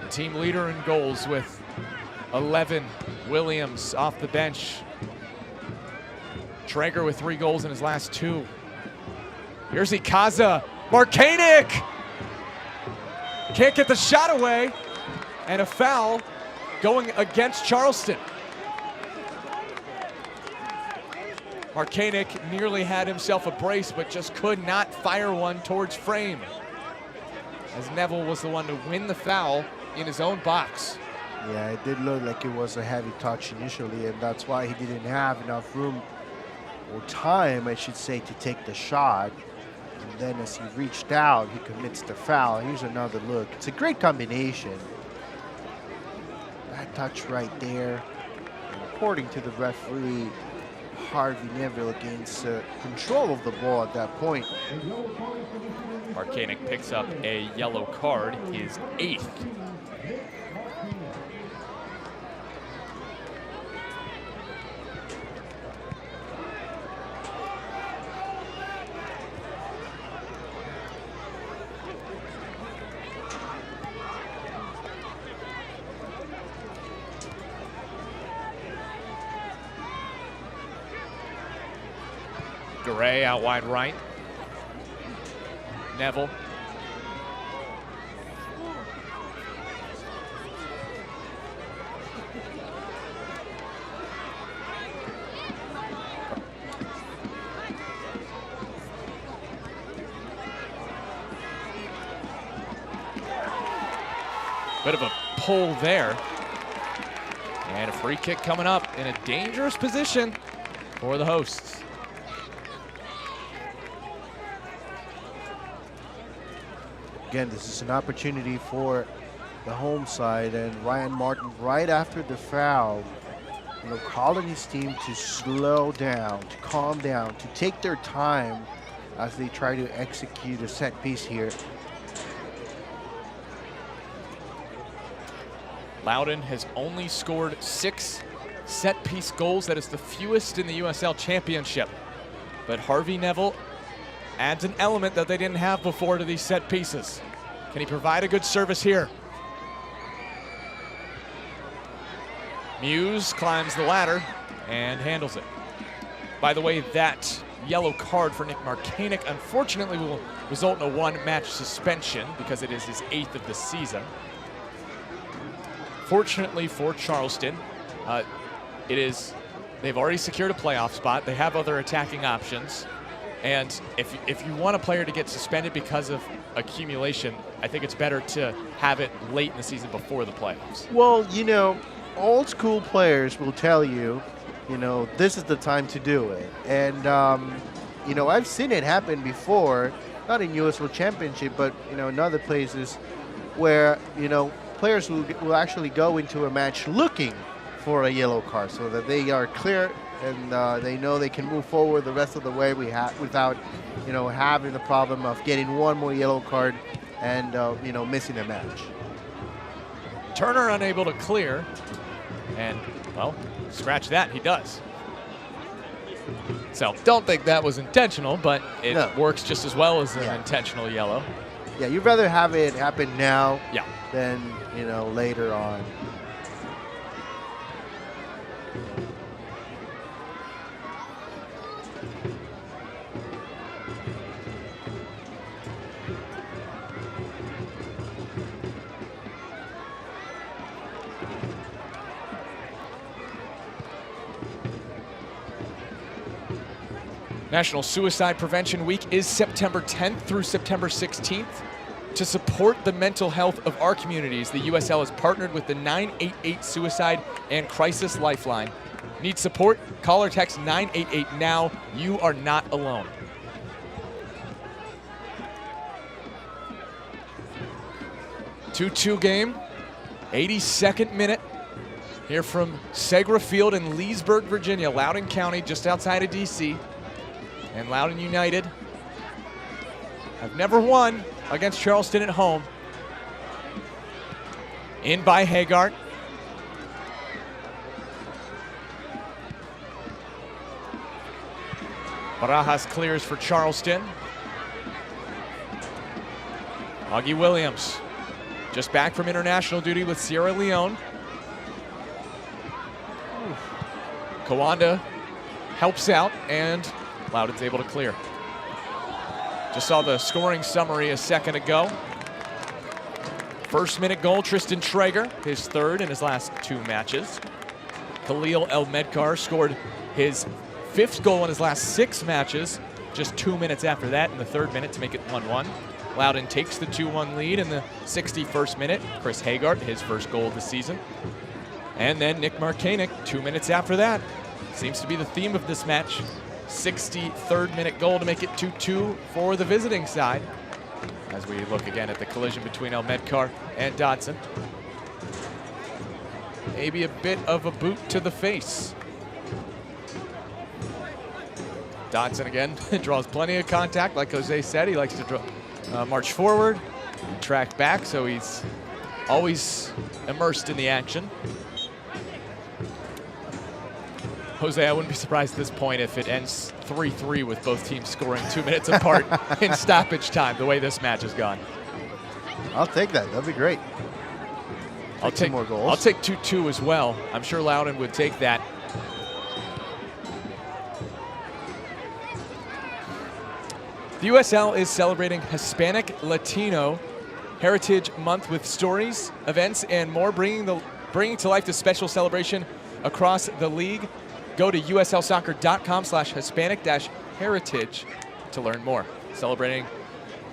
The team leader in goals with 11. Williams off the bench. Traeger with 3 goals in his last 2. Here's Ikaza. Markanek! Can't get the shot away, and a foul going against Charleston. Markanek nearly had himself a brace, but just could not fire one towards frame, as Neville was the one to win the foul in his own box. Yeah, it did look like it was a heavy touch initially, and that's why he didn't have enough room or time, I should say, to take the shot. And then as he reached out, he commits the foul. Here's another look. It's a great combination. That touch right there. And according to the referee, Harvey Neville gains control of the ball at that point. Markanek picks up a yellow card, his 8th. Garay out wide right. Neville. Bit of a pull there. And a free kick coming up in a dangerous position for the hosts. Again, this is an opportunity for the home side, and Ryan Martin, right after the foul, calling his team to slow down, to calm down, to take their time as they try to execute a set piece here. Loudoun has only scored 6 set-piece goals. That is the fewest in the USL Championship. But Harvey Neville adds an element that they didn't have before to these set pieces. Can he provide a good service here? Muse climbs the ladder and handles it. By the way, that yellow card for Nick Markanek unfortunately will result in a 1-match suspension because it is his 8th of the season. Fortunately for Charleston, they've already secured a playoff spot. They have other attacking options. And if you want a player to get suspended because of accumulation, I think it's better to have it late in the season before the playoffs. Well, old school players will tell you, this is the time to do it. And, I've seen it happen before, not in USL Championship, but, in other places where, you know, players will actually go into a match looking for a yellow card so that they are clear and they know they can move forward the rest of the way without, you know, having the problem of getting one more yellow card and, you know, missing a match. Turner unable to clear, and, well, scratch that, he does. So, don't think that was intentional, but it works just as well as an intentional yellow. Yeah, you'd rather have it happen now Yeah. than, you know, later on. National Suicide Prevention Week is September 10th through September 16th. To support the mental health of our communities, the USL has partnered with the 988 Suicide and Crisis Lifeline. Need support? Call or text 988 now. You are not alone. Two-two game, 82nd minute. Here from Segra Field in Leesburg, Virginia, Loudoun County, just outside of DC. And Loudoun United have never won against Charleston at home. In by Hagart. Barajas clears for Charleston. Augie Williams, just back from international duty with Sierra Leone. Kawanda helps out, and Loudoun's able to clear. Just saw the scoring summary a second ago. First minute goal, Tristan Traeger, his third in his last 2 matches. Khalil El-Medkar scored his 5th goal in his last 6 matches, just 2 minutes after that in the 3rd minute to make it 1-1. Loudoun takes the 2-1 lead in the 61st minute. Chris Hagart, his first goal of the season. And then Nick Markanek, 2 minutes after that. Seems to be the theme of this match. 63rd minute goal to make it 2-2 for the visiting side. As we look again at the collision between El-Medkar and Dodson. Maybe a bit of a boot to the face. Dodson again draws plenty of contact. Like Jose said, he likes to march forward and track back, so he's always immersed in the action. Jose, I wouldn't be surprised at this point if it ends 3-3 with both teams scoring 2 minutes apart in stoppage time, the way this match has gone. I'll take that. That'd be great. I'll take more goals. I'll take 2-2 as well. I'm sure Loudoun would take that. The USL is celebrating Hispanic Latino Heritage Month with stories, events, and more, bringing to life this special celebration across the league. Go to uslsoccer.com/Hispanic-heritage to learn more. Celebrating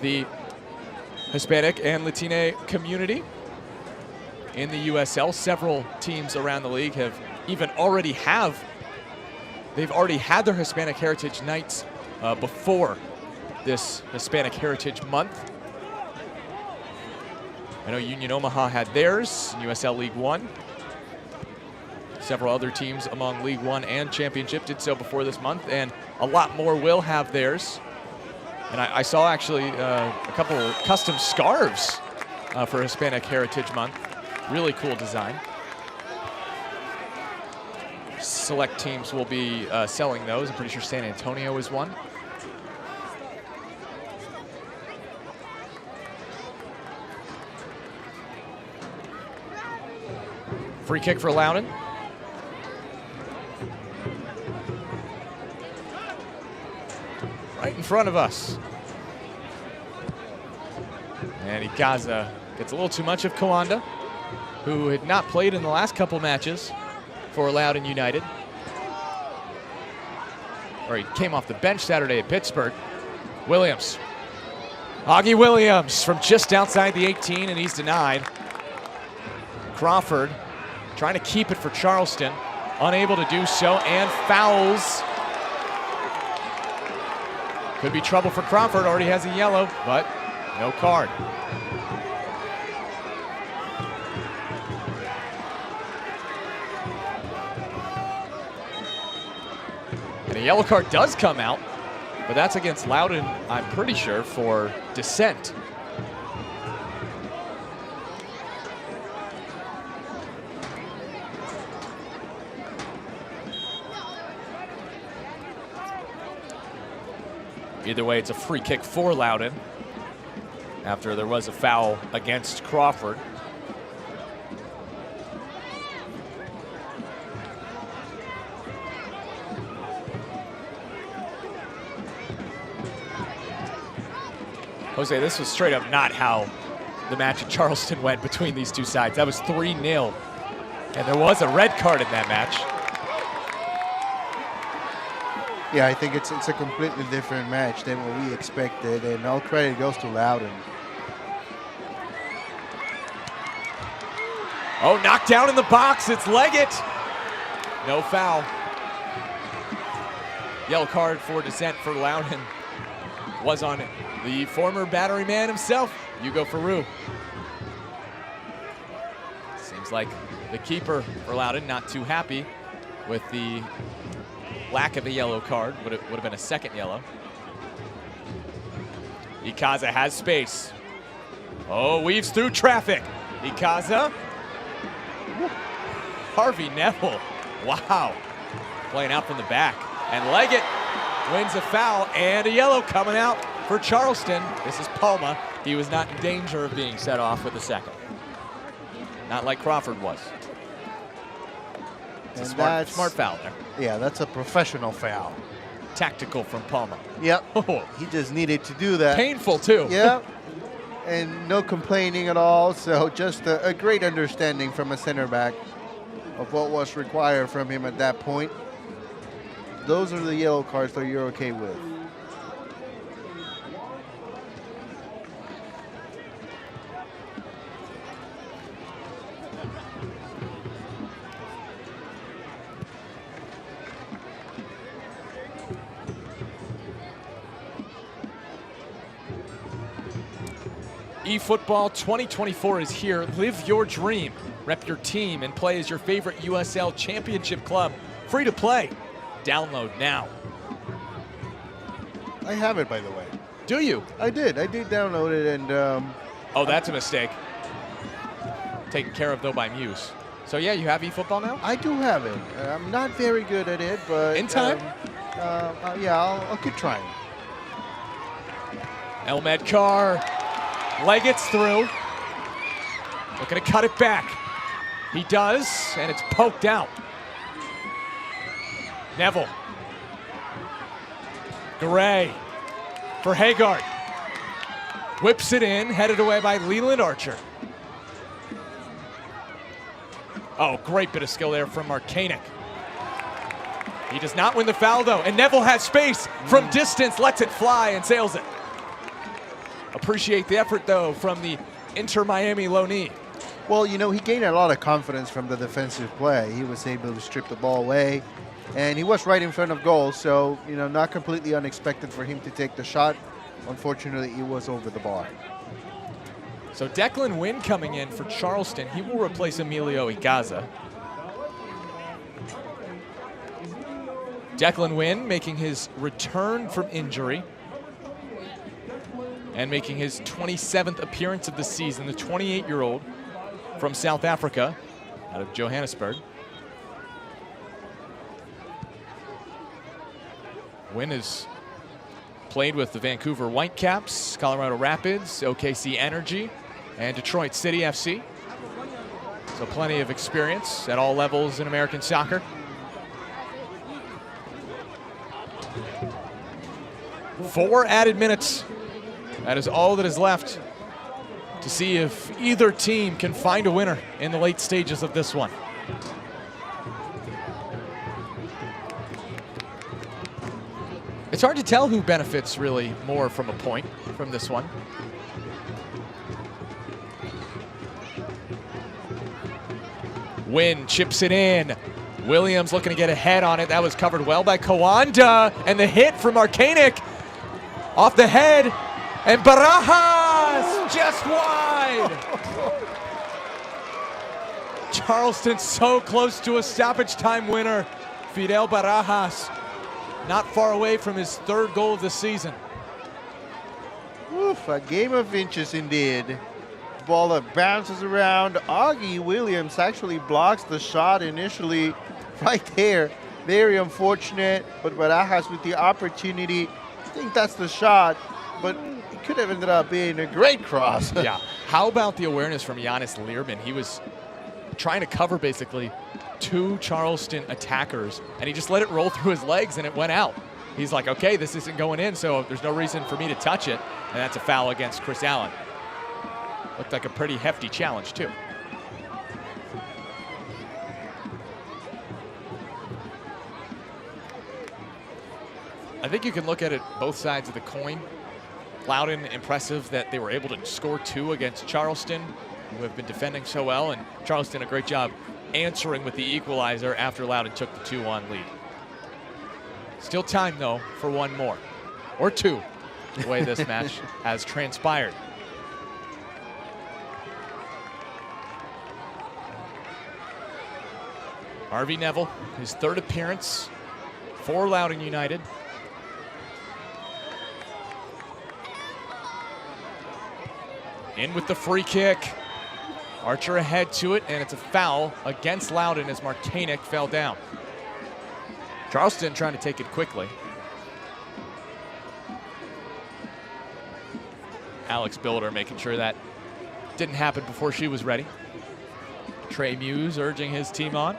the Hispanic and Latina community in the USL. Several teams around the league have already had their Hispanic Heritage Nights before this Hispanic Heritage Month. I know Union Omaha had theirs in USL League One. Several other teams among League One and Championship did so before this month, and a lot more will have theirs. And I saw actually a couple of custom scarves for Hispanic Heritage Month. Really cool design. Select teams will be selling those. I'm pretty sure San Antonio is one. Free kick for Loudoun. Right in front of us. And Ikaza gets a little too much of Kawanda, who had not played in the last couple matches for Loudoun United. Or he came off the bench Saturday at Pittsburgh. Williams. Augie Williams from just outside the 18, and he's denied. Crawford trying to keep it for Charleston. Unable to do so, and fouls. Could be trouble for Crawford, already has a yellow, but no card. And a yellow card does come out, but that's against Loudoun, I'm pretty sure, for dissent. Either way, it's a free kick for Loudoun after there was a foul against Crawford. Jose, this was straight up not how the match at Charleston went between these two sides. That was 3-0, and there was a red card in that match. Yeah, I think it's a completely different match than what we expected, and all credit goes to Loudoun. Oh, knocked down in the box. It's Leggett. No foul. Yellow card for dissent for Loudoun was on the former Battery man himself, Hugo Farou. Seems like the keeper for Loudoun not too happy with the lack of a yellow card. Would have been a second yellow. Ikaza has space. Oh, weaves through traffic. Ikaza. Harvey Neville. Wow. Playing out from the back. And Leggett wins a foul and a yellow coming out for Charleston. This is Palma. He was not in danger of being set off with a second. Not like Crawford was. It's a smart foul there. Yeah, that's a professional foul. Tactical from Palma. Yep. He just needed to do that. Painful too. Yep. And no complaining at all. So just a great understanding from a center back of what was required from him at that point. Those are the yellow cards that you're okay with. eFootball 2024 is here. Live your dream. Rep your team and play as your favorite USL Championship club. Free to play. Download now. I have it, by the way. Do you? I did download it, and oh, that's a mistake. Taken care of though by Muse. So yeah, you have eFootball now? I do have it. I'm not very good at it, but in time. Yeah, I'll keep trying. Elmed Carr. Leggett's through. Looking to cut it back. He does, and it's poked out. Neville. Garay for Haggard. Whips it in, headed away by Leland Archer. Oh, great bit of skill there from Markanek. He does not win the foul though, and Neville has space from distance, lets it fly and sails it. Appreciate the effort though from the Inter Miami loanee. Well, you know, he gained a lot of confidence from the defensive play. He was able to strip the ball away, and he was right in front of goal, so, you know, not completely unexpected for him to take the shot. Unfortunately, it was over the bar. So Declan Wynn coming in for Charleston. He will replace Emilio Ikaza. Declan Wynn making his return from injury and making his 27th appearance of the season, the 28-year-old from South Africa, out of Johannesburg. Wynn has played with the Vancouver Whitecaps, Colorado Rapids, OKC Energy, and Detroit City FC. So plenty of experience at all levels in American soccer. Four added minutes. That is all that is left to see if either team can find a winner in the late stages of this one. It's hard to tell who benefits really more from a point from this one. Wynn chips it in. Williams looking to get ahead on it. That was covered well by Kawanda. And the hit from Markanek off the head. And Barajas just wide. Charleston so close to a stoppage time winner. Fidel Barajas not far away from his 3rd goal of the season. Oof, a game of inches indeed. Ball that bounces around. Augie Williams actually blocks the shot initially right there. Very unfortunate, but Barajas with the opportunity. I think that's the shot, but it could have ended up being a great cross. Yeah. How about the awareness from Giannis Learman? He was trying to cover basically 2 Charleston attackers, and he just let it roll through his legs, and it went out. He's like, okay, this isn't going in, so there's no reason for me to touch it, and that's a foul against Chris Allen. Looked like a pretty hefty challenge, too. I think you can look at it both sides of the coin. Loudoun, impressive that they were able to score 2 against Charleston, who have been defending so well, and Charleston a great job answering with the equalizer after Loudoun took the 2-1 lead. Still time, though, for 1 more, or 2, the way this match has transpired. Harvey Neville, his 3rd appearance for Loudoun United. In with the free kick. Archer ahead to it, and it's a foul against Loudoun as Martinic fell down. Charleston trying to take it quickly. Alex Builder making sure that didn't happen before she was ready. Trey Muse urging his team on.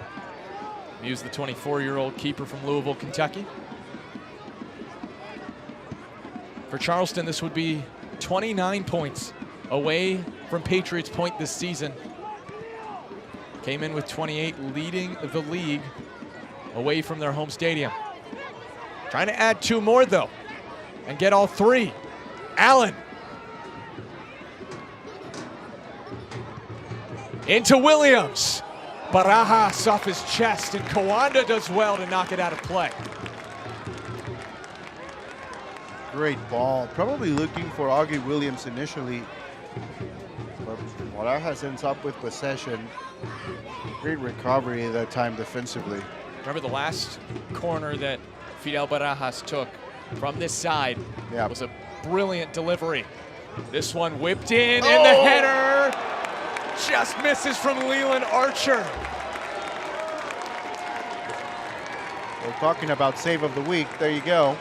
Muse, the 24-year-old keeper from Louisville, Kentucky. For Charleston, this would be 29 points away from Patriots' point this season. Came in with 28, leading the league away from their home stadium. Trying to add 2 more, though, and get all 3. Allen. Into Williams. Barajas off his chest, and Kawanda does well to knock it out of play. Great ball. Probably looking for Augie Williams initially, but Barajas ends up with possession. Great recovery that time defensively. Remember the last corner that Fidel Barajas took from this side was a brilliant delivery. This one whipped in, and the header just misses from Leland Archer. We're talking about save of the week. There you go.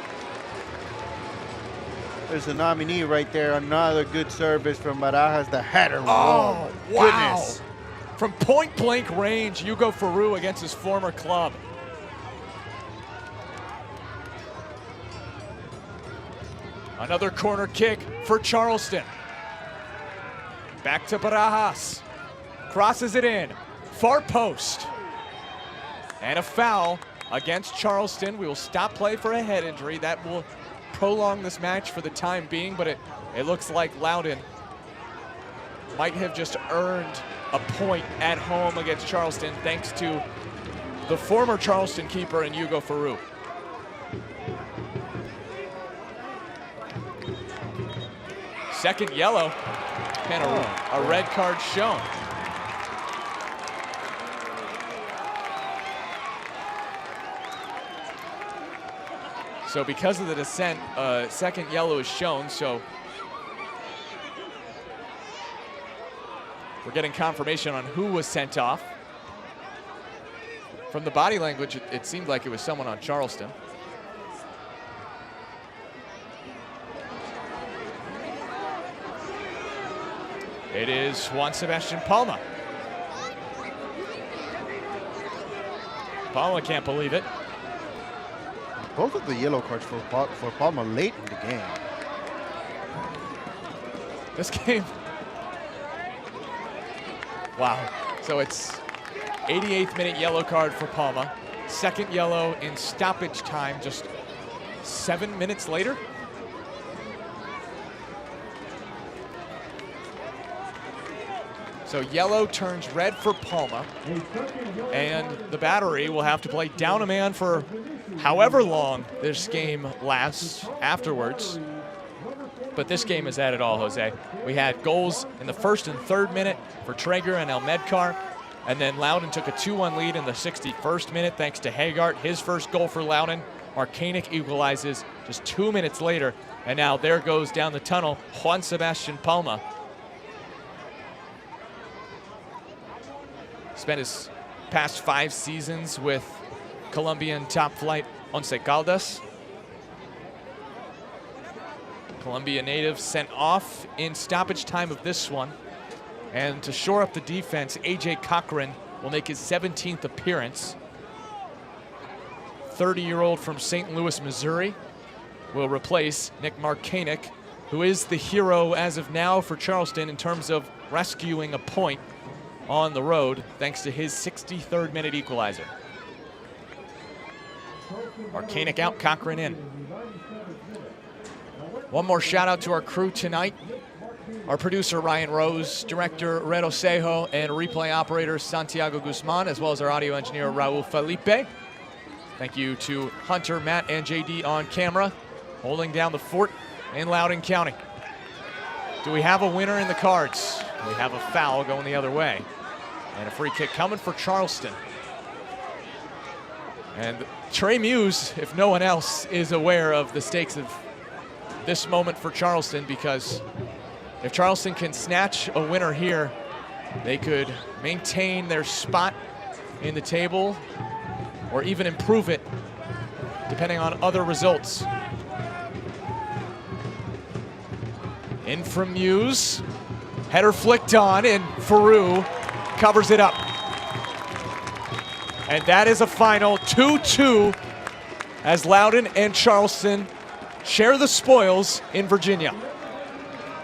There's a nominee right there. Another good service from Barajas. The header. Oh, wow. Goodness. From point blank range, Hugo Faru against his former club. Another corner kick for Charleston. Back to Barajas. Crosses it in. Far post. And a foul against Charleston. We will stop play for a head injury. That will prolong this match for the time being, but it looks like Loudoun might have just earned a point at home against Charleston thanks to the former Charleston keeper and Hugo Faru. Second yellow, and a red card shown. So because of the dissent, second yellow is shown, so we're getting confirmation on who was sent off. From the body language, it seemed like it was someone on Charleston. It is Juan Sebastian Palma. Palma can't believe it. Both of the yellow cards for Palma late in the game. This game, wow. So it's 88th minute yellow card for Palma. Second yellow in stoppage time, just 7 minutes later. So yellow turns red for Palma, and the Battery will have to play down a man for however long this game lasts afterwards. But this game has had it all, Jose. We had goals in the first and third minute for Traeger and Elmedkar, and then Loudoun took a 2-1 lead in the 61st minute thanks to Hagart, his first goal for Loudoun. Marcanic equalizes just 2 minutes later, and now there goes down the tunnel Juan Sebastian Palma. Spent his past 5 seasons with Colombian top flight Once Caldas. Colombia native sent off in stoppage time of this one. And to shore up the defense, AJ Cochran will make his 17th appearance. 30-year-old from St. Louis, Missouri, will replace Nick Marcanic, who is the hero as of now for Charleston in terms of rescuing a point on the road, thanks to his 63rd minute equalizer. Marcanic out, Cochran in. One more shout out to our crew tonight. Our producer, Ryan Rose, director, Redo Sejo, and replay operator, Santiago Guzman, as well as our audio engineer, Raul Felipe. Thank you to Hunter, Matt, and JD on camera, holding down the fort in Loudoun County. Do we have a winner in the cards? We have a foul going the other way. And a free kick coming for Charleston. And Trey Muse, if no one else, is aware of the stakes of this moment for Charleston, because if Charleston can snatch a winner here, they could maintain their spot in the table or even improve it, depending on other results. In from Muse, header flicked on, and Faroux covers it up. And that is a final 2-2 as Loudoun and Charleston share the spoils in Virginia.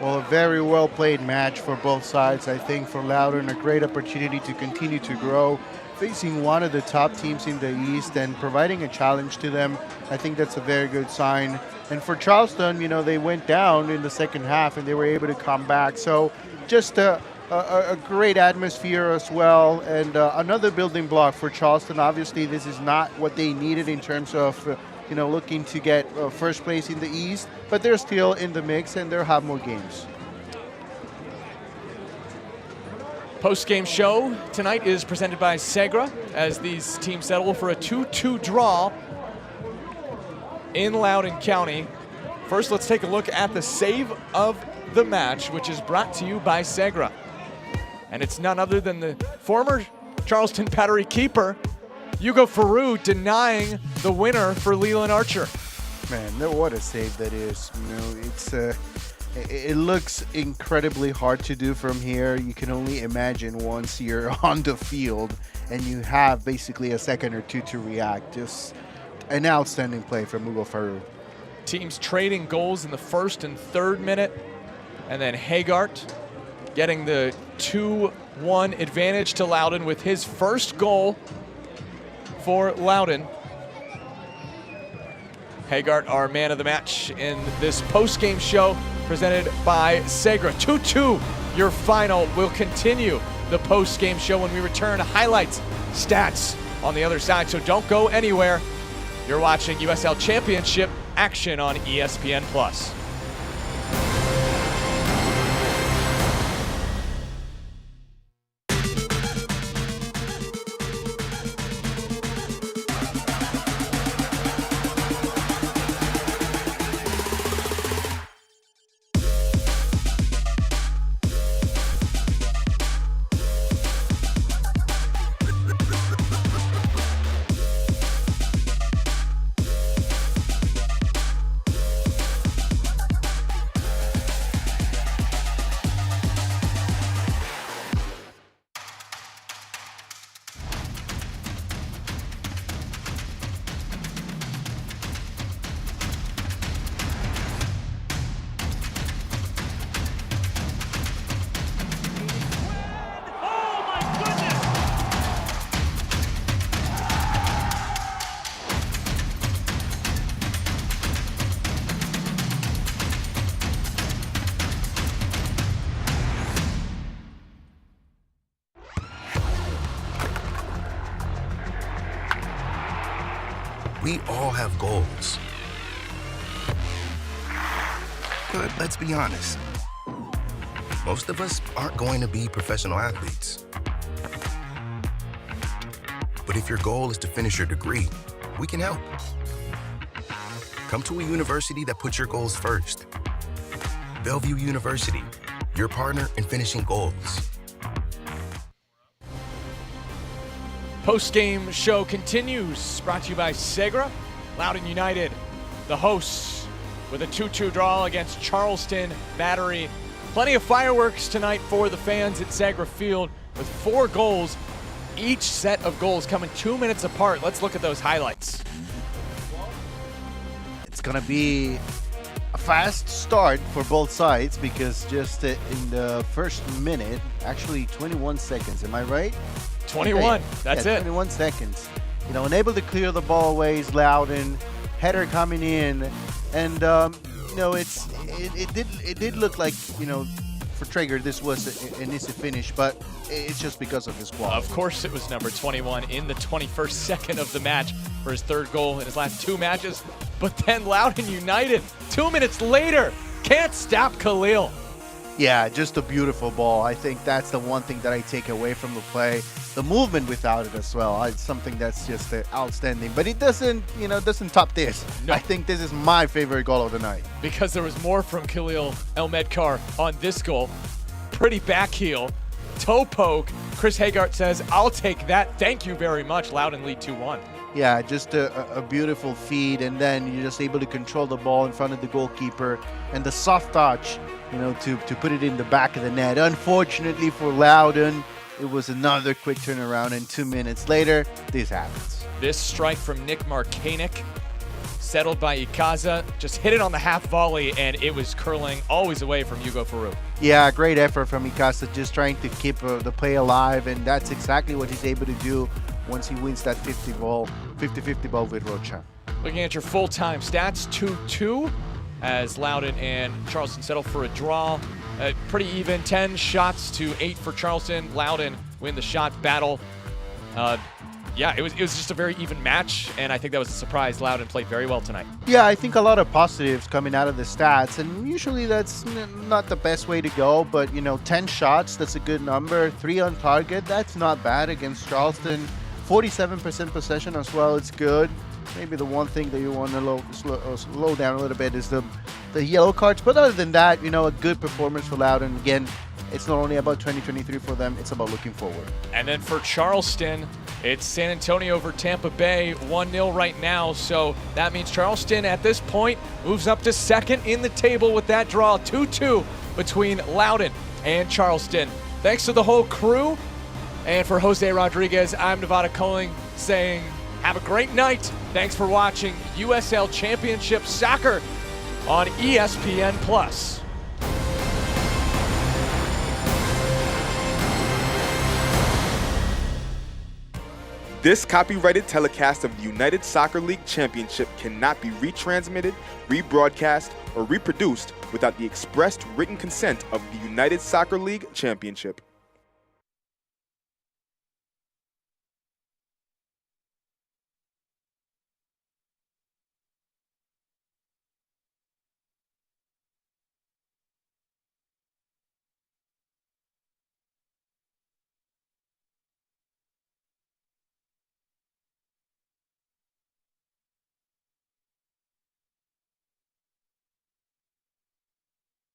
Well, a very well-played match for both sides. I think for Loudoun, a great opportunity to continue to grow, facing one of the top teams in the East and providing a challenge to them. I think that's a very good sign. And for Charleston, you know, they went down in the second half and they were able to come back. So just a great atmosphere as well, and another building block for Charleston. Obviously, this is not what they needed in terms of looking to get first place in the East, but they're still in the mix and they'll have more games. Post-game show tonight is presented by Segra as these teams settle for a 2-2 draw in Loudoun County. First, let's take a look at the save of the match, which is brought to you by Segra. And it's none other than the former Charleston Battery keeper, Hugo Faroux, denying the winner for Leland Archer. Man, what a save that is. It looks incredibly hard to do from here. You can only imagine once you're on the field and you have basically a second or two to react. Just an outstanding play from Hugo Faroux. Teams trading goals in the first and third minute, and then Hagart getting the 2-1 advantage to Loudoun with his first goal for Loudoun. Hagart, our man of the match in this post-game show, presented by Segra. 2-2, your final. Will continue the post-game show when we return. Highlights, stats on the other side, so don't go anywhere. You're watching USL Championship action on ESPN+. We all have goals. But let's be honest, most of us aren't going to be professional athletes. But if your goal is to finish your degree, we can help. Come to a university that puts your goals first. Bellevue University, your partner in finishing goals. Postgame show continues, brought to you by Segra. Loudoun United, the hosts, with a 2-2 draw against Charleston Battery. Plenty of fireworks tonight for the fans at Segra Field with 4 goals. Each set of goals coming 2 minutes apart. Let's look at those highlights. It's going to be a fast start for both sides because just in the first minute, actually 21 seconds, am I right? 21, that's it. 21 seconds. You know, unable to clear the ball away is Loudoun. Header coming in, and you know, it did look like, you know, for Traeger this was an easy finish, but it's just because of his quality. Of course it was number 21 in the 21st second of the match for his 3rd goal in his last 2 matches. But then Loudoun United, 2 minutes later, can't stop Khalil. Yeah, just a beautiful ball. I think that's the one thing that I take away from the play. The movement without it as well. It's something that's just outstanding. But it doesn't, you know, doesn't top this. No. I think this is my favorite goal of the night. Because there was more from Khalil El-Medkar on this goal. Pretty back heel, toe poke. Chris Hagart says, "I'll take that. Thank you very much." Loudoun lead 2-1. Yeah, just a beautiful feed, and then you're just able to control the ball in front of the goalkeeper, and the soft touch, you know, to put it in the back of the net. Unfortunately for Loudoun, it was another quick turnaround, and 2 minutes later, this happens. This strike from Nick Markanik, settled by Ikaza, just hit it on the half volley, and it was curling always away from Hugo Farouk. Yeah, great effort from Ikaza, just trying to keep the play alive, and that's exactly what he's able to do once he wins that 50-50 ball with Rocha. Looking at your full-time stats, 2-2 as Loudoun and Charleston settle for a draw. Pretty even, 10 shots to 8 for Charleston. Loudoun win the shot battle. Yeah, it was just a very even match, and I think that was a surprise. Loudoun played very well tonight. Yeah, I think a lot of positives coming out of the stats, and usually that's not the best way to go, but, you know, 10 shots, that's a good number. 3 on target, that's not bad against Charleston. 47% possession as well, it's good. Maybe the one thing that you want to slow down a little bit is the yellow cards, but other than that, you know, a good performance for Loudoun. Again, it's not only about 2023 for them, it's about looking forward. And then for Charleston, it's San Antonio over Tampa Bay, 1-0 right now. So that means Charleston at this point moves up to 2nd in the table with that draw, 2-2 between Loudoun and Charleston. Thanks to the whole crew. And for Jose Rodriguez, I'm Nevada Coling saying have a great night. Thanks for watching USL Championship Soccer on ESPN+. This copyrighted telecast of the United Soccer League Championship cannot be retransmitted, rebroadcast, or reproduced without the expressed written consent of the United Soccer League Championship.